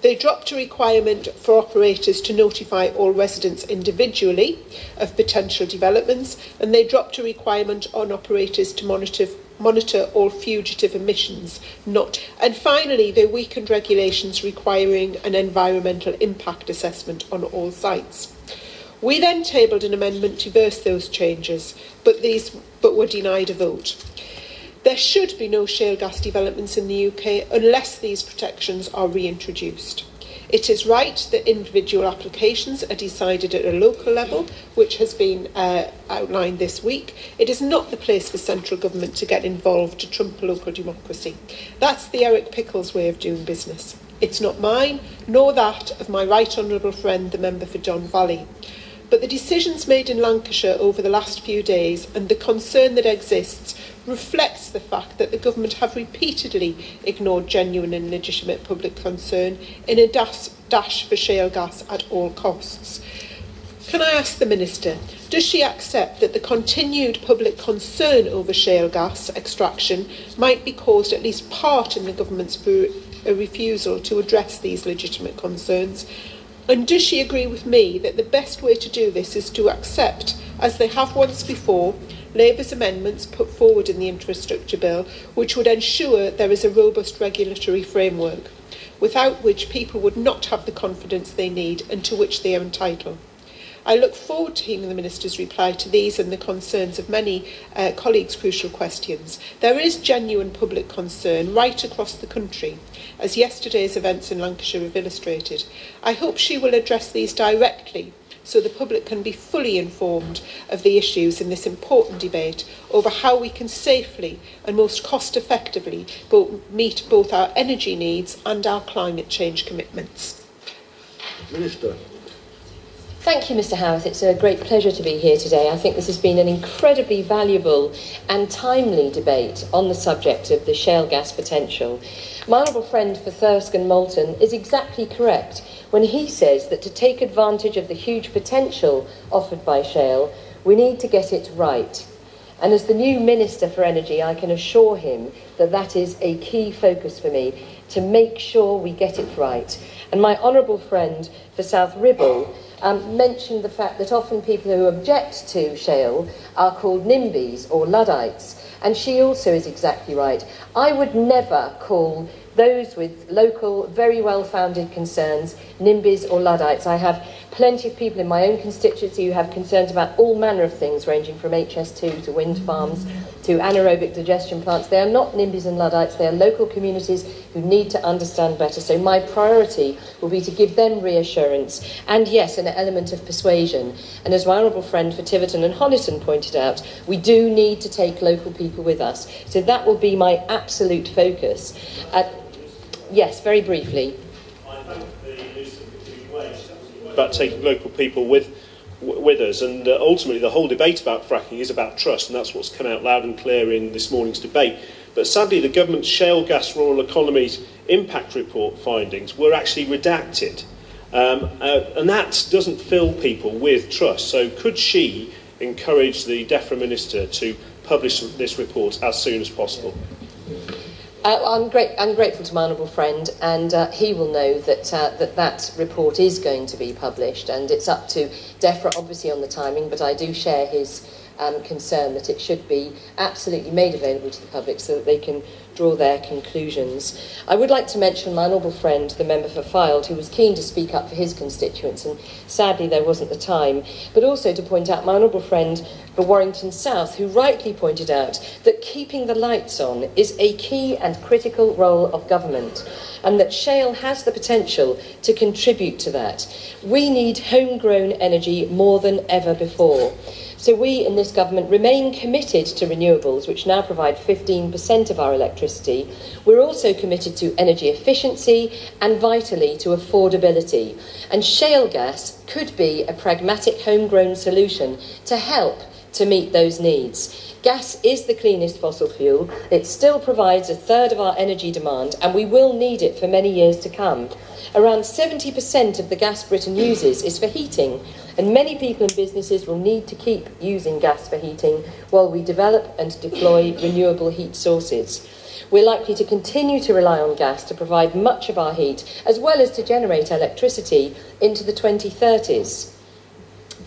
Speaker 20: They dropped a requirement for operators to notify all residents individually of potential developments, and they dropped a requirement on operators to monitor all fugitive emissions. And finally, they weakened regulations requiring an environmental impact assessment on all sites. We then tabled an amendment to reverse those changes, but were denied a vote. There should be no shale gas developments in the UK unless these protections are reintroduced. It is right that individual applications are decided at a local level, which has been outlined this week. It is not the place for central government to get involved to trump local democracy. That's the Eric Pickles way of doing business. It's not mine, nor that of my right honourable friend, the member for Don Valley. But the decisions made in Lancashire over the last few days and the concern that exists reflects the fact that the government have repeatedly ignored genuine and legitimate public concern in a dash for shale gas at all costs. Can I ask the Minister, does she accept that the continued public concern over shale gas extraction might be caused at least part in the government's refusal to address these legitimate concerns? And does she agree with me that the best way to do this is to accept, as they have once before, Labour's amendments put forward in the infrastructure bill, which would ensure there is a robust regulatory framework, without which people would not have the confidence they need and to which they are entitled? I look forward to hearing the Minister's reply to these and the concerns of many colleagues' crucial questions. There is genuine public concern right across the country, as yesterday's events in Lancashire have illustrated. I hope she will address these directly so the public can be fully informed of the issues in this important debate over how we can safely and most cost-effectively meet both our energy needs and our climate change commitments.
Speaker 3: Minister.
Speaker 21: Thank you, Mr. Howarth. It's a great pleasure to be here today. I think this has been an incredibly valuable and timely debate on the subject of the shale gas potential. My honourable friend for Thirsk and Moulton is exactly correct when he says that to take advantage of the huge potential offered by shale, we need to get it right. And as the new Minister for Energy, I can assure him that that is a key focus for me, to make sure we get it right. And my honourable friend for South Ribble mentioned the fact that often people who object to shale are called NIMBYs or Luddites, and she also is exactly right. I would never call those with local, very well-founded concerns NIMBYs or Luddites. I have plenty of people in my own constituency who have concerns about all manner of things, ranging from HS2 to wind farms to anaerobic digestion plants. They are not NIMBYs and Luddites. They are local communities who need to understand better. So my priority will be to give them reassurance and, yes, an element of persuasion. And as my honourable friend for Tiverton and Honiton pointed out, we do need to take local people with us. So that will be my absolute focus. Yes, very briefly.
Speaker 22: About taking local people with us, and ultimately the whole debate about fracking is about trust, and that's what's come out loud and clear in this morning's debate. But sadly, the government's shale gas rural economies impact report findings were actually redacted, and that doesn't fill people with trust. So could she encourage the DEFRA Minister to publish this report as soon as possible.
Speaker 21: I'm grateful to my honourable friend, and he will know that, that report is going to be published, and it's up to DEFRA, obviously, on the timing, but I do share his concern that it should be absolutely made available to the public so that they can draw their conclusions. I would like to mention my honourable friend, the member for Fylde, who was keen to speak up for his constituents, and sadly there wasn't the time, but also to point out my honourable friend for Warrington South, who rightly pointed out that keeping the lights on is a key and critical role of government, and that shale has the potential to contribute to that. We need homegrown energy more than ever before. So we in this government remain committed to renewables, which now provide 15% of our electricity. We're also committed to energy efficiency and, vitally, to affordability. And shale gas could be a pragmatic homegrown solution to help to meet those needs. Gas is the cleanest fossil fuel. It still provides a third of our energy demand, and we will need it for many years to come. Around 70% of the gas Britain uses is for heating, and many people and businesses will need to keep using gas for heating while we develop and deploy renewable heat sources. We're likely to continue to rely on gas to provide much of our heat, as well as to generate electricity into the 2030s.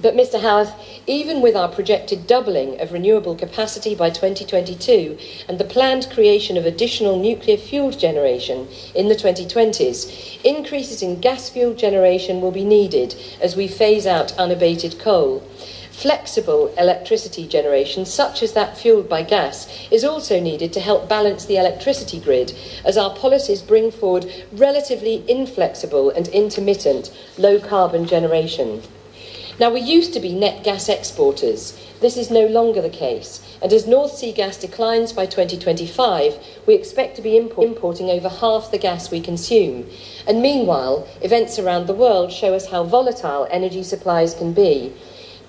Speaker 21: But Mr Howarth, even with our projected doubling of renewable capacity by 2022 and the planned creation of additional nuclear-fuelled generation in the 2020s, increases in gas-fuelled generation will be needed as we phase out unabated coal. Flexible electricity generation, such as that fuelled by gas, is also needed to help balance the electricity grid, as our policies bring forward relatively inflexible and intermittent low-carbon generation. Now, we used to be net gas exporters. This is no longer the case. And as North Sea gas declines by 2025, we expect to be importing over half the gas we consume. And meanwhile, events around the world show us how volatile energy supplies can be.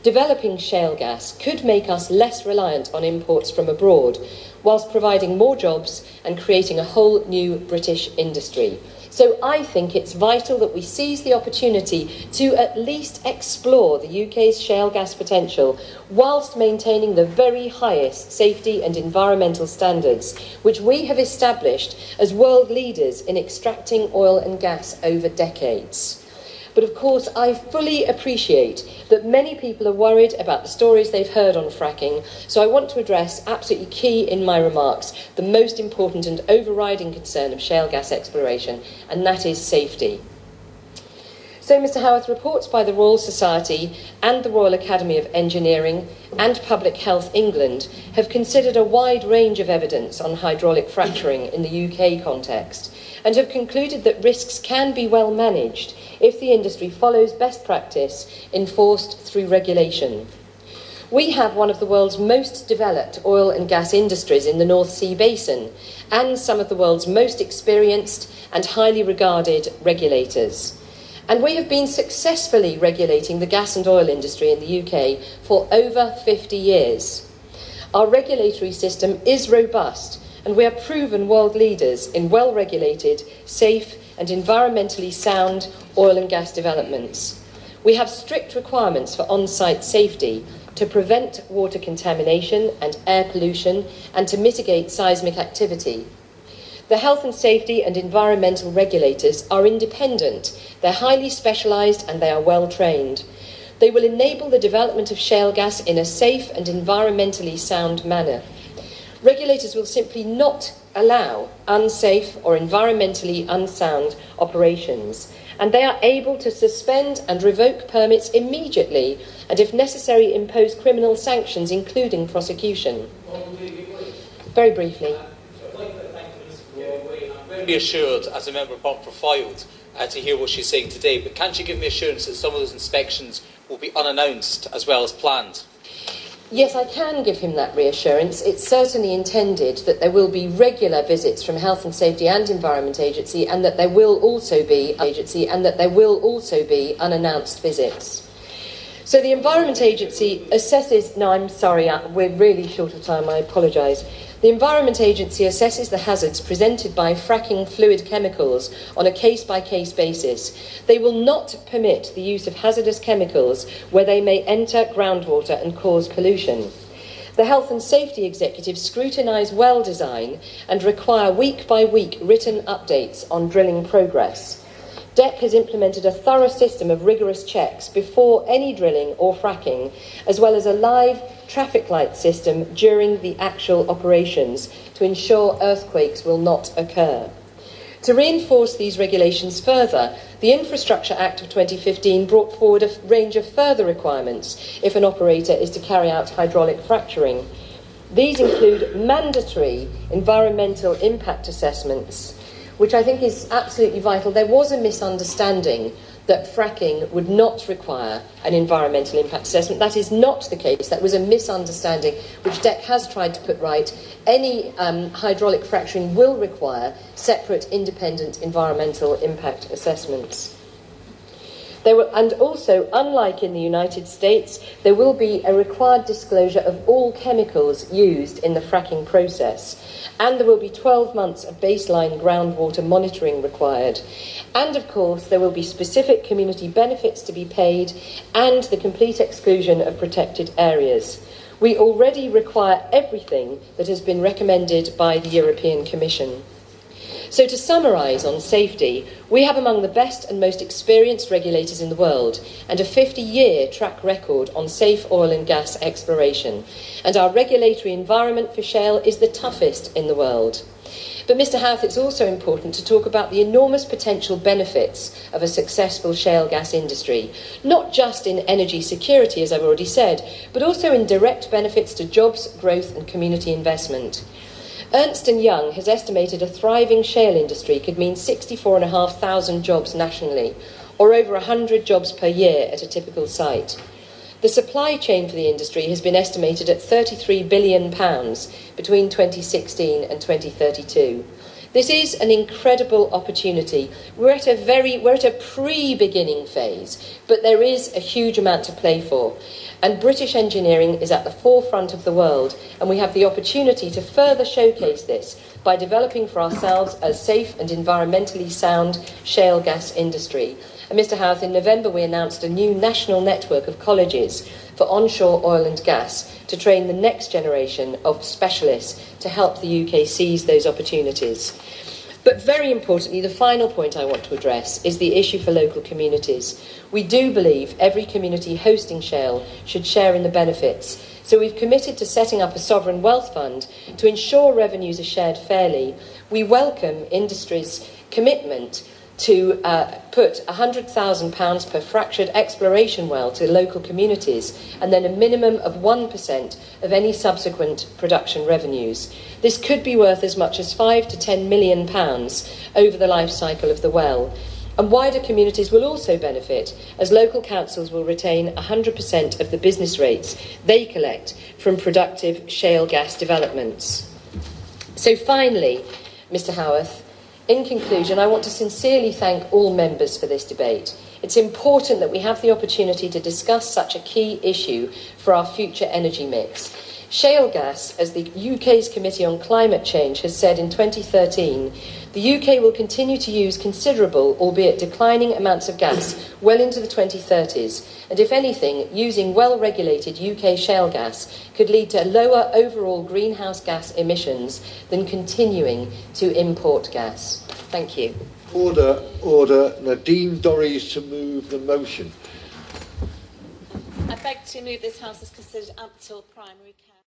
Speaker 21: Developing shale gas could make us less reliant on imports from abroad, whilst providing more jobs and creating a whole new British industry. So I think it's vital that we seize the opportunity to at least explore the UK's shale gas potential whilst maintaining the very highest safety and environmental standards, which we have established as world leaders in extracting oil and gas over decades. But of course, I fully appreciate that many people are worried about the stories they've heard on fracking, so I want to address, absolutely key in my remarks, the most important and overriding concern of shale gas exploration, and that is safety. So, Mr Howarth, reports by the Royal Society and the Royal Academy of Engineering and Public Health England have considered a wide range of evidence on hydraulic fracturing in the UK context, and have concluded that risks can be well managed if the industry follows best practice enforced through regulation. We have one of the world's most developed oil and gas industries in the North Sea basin, and some of the world's most experienced and highly regarded regulators. And we have been successfully regulating the gas and oil industry in the UK for over 50 years. Our regulatory system is robust, and we are proven world leaders in well-regulated, safe and environmentally sound oil and gas developments. We have strict requirements for on-site safety to prevent water contamination and air pollution and to mitigate seismic activity. The health and safety and environmental regulators are independent, they're highly specialised and they are well trained. They will enable the development of shale gas in a safe and environmentally sound manner. Regulators will simply not allow unsafe or environmentally unsound operations, and they are able to suspend and revoke permits immediately and, if necessary, impose criminal sanctions, including prosecution. Very briefly.
Speaker 2: I'm very assured as a member of Parliament for Fylde to hear what she's saying today, but can she give me assurance that some of those inspections will be unannounced as well as planned?
Speaker 21: Yes, I can give him that reassurance. It's certainly intended that there will be regular visits from Health and Safety and Environment Agency, and that there will also be unannounced visits. So the Environment Agency assesses... No, I'm sorry, we're really short of time, I apologise. The Environment Agency assesses the hazards presented by fracking fluid chemicals on a case-by-case basis. They will not permit the use of hazardous chemicals where they may enter groundwater and cause pollution. The Health and Safety Executives scrutinise well design and require week-by-week written updates on drilling progress. DEC has implemented a thorough system of rigorous checks before any drilling or fracking, as well as a live traffic light system during the actual operations to ensure earthquakes will not occur. To reinforce these regulations further, the Infrastructure Act of 2015 brought forward a range of further requirements if an operator is to carry out hydraulic fracturing. These include mandatory environmental impact assessments, which I think is absolutely vital. There was a misunderstanding that fracking would not require an environmental impact assessment. That is not the case. That was a misunderstanding which DEC has tried to put right. Any hydraulic fracturing will require separate independent environmental impact assessments. And also, unlike in the United States, there will be a required disclosure of all chemicals used in the fracking process. And there will be 12 months of baseline groundwater monitoring required. And of course, there will be specific community benefits to be paid and the complete exclusion of protected areas. We already require everything that has been recommended by the European Commission. So to summarise on safety, we have among the best and most experienced regulators in the world and a 50-year track record on safe oil and gas exploration. And our regulatory environment for shale is the toughest in the world. But Mr. Howarth, it's also important to talk about the enormous potential benefits of a successful shale gas industry, not just in energy security, as I've already said, but also in direct benefits to jobs, growth and community investment. Ernst & Young has estimated a thriving shale industry could mean 64,500 jobs nationally, or over 100 jobs per year at a typical site. The supply chain for the industry has been estimated at £33 billion between 2016 and 2032. This is an incredible opportunity. We're at a pre-beginning phase, but there is a huge amount to play for. And British engineering is at the forefront of the world, and we have the opportunity to further showcase this by developing for ourselves a safe and environmentally sound shale gas industry. And Mr. Howarth, in November we announced a new national network of colleges for onshore oil and gas to train the next generation of specialists to help the UK seize those opportunities. But very importantly, the final point I want to address is the issue for local communities. We do believe every community hosting shale should share in the benefits. So we've committed to setting up a sovereign wealth fund to ensure revenues are shared fairly. We welcome industry's commitment to put £100,000 per fractured exploration well to local communities, and then a minimum of 1% of any subsequent production revenues. This could be worth as much as £5 to £10 million over the life cycle of the well. And wider communities will also benefit, as local councils will retain 100% of the business rates they collect from productive shale gas developments. So finally, Mr. Howarth, in conclusion, I want to sincerely thank all members for this debate. It's important that we have the opportunity to discuss such a key issue for our future energy mix. Shale gas, as the UK's Committee on Climate Change has said in 2013, the UK will continue to use considerable, albeit declining, amounts of gas well into the 2030s, and if anything, using well-regulated UK shale gas could lead to lower overall greenhouse gas emissions than continuing to import gas. Thank you.
Speaker 3: Order. Nadine Dorries to move the motion.
Speaker 1: I beg to move this House as considered up till primary care.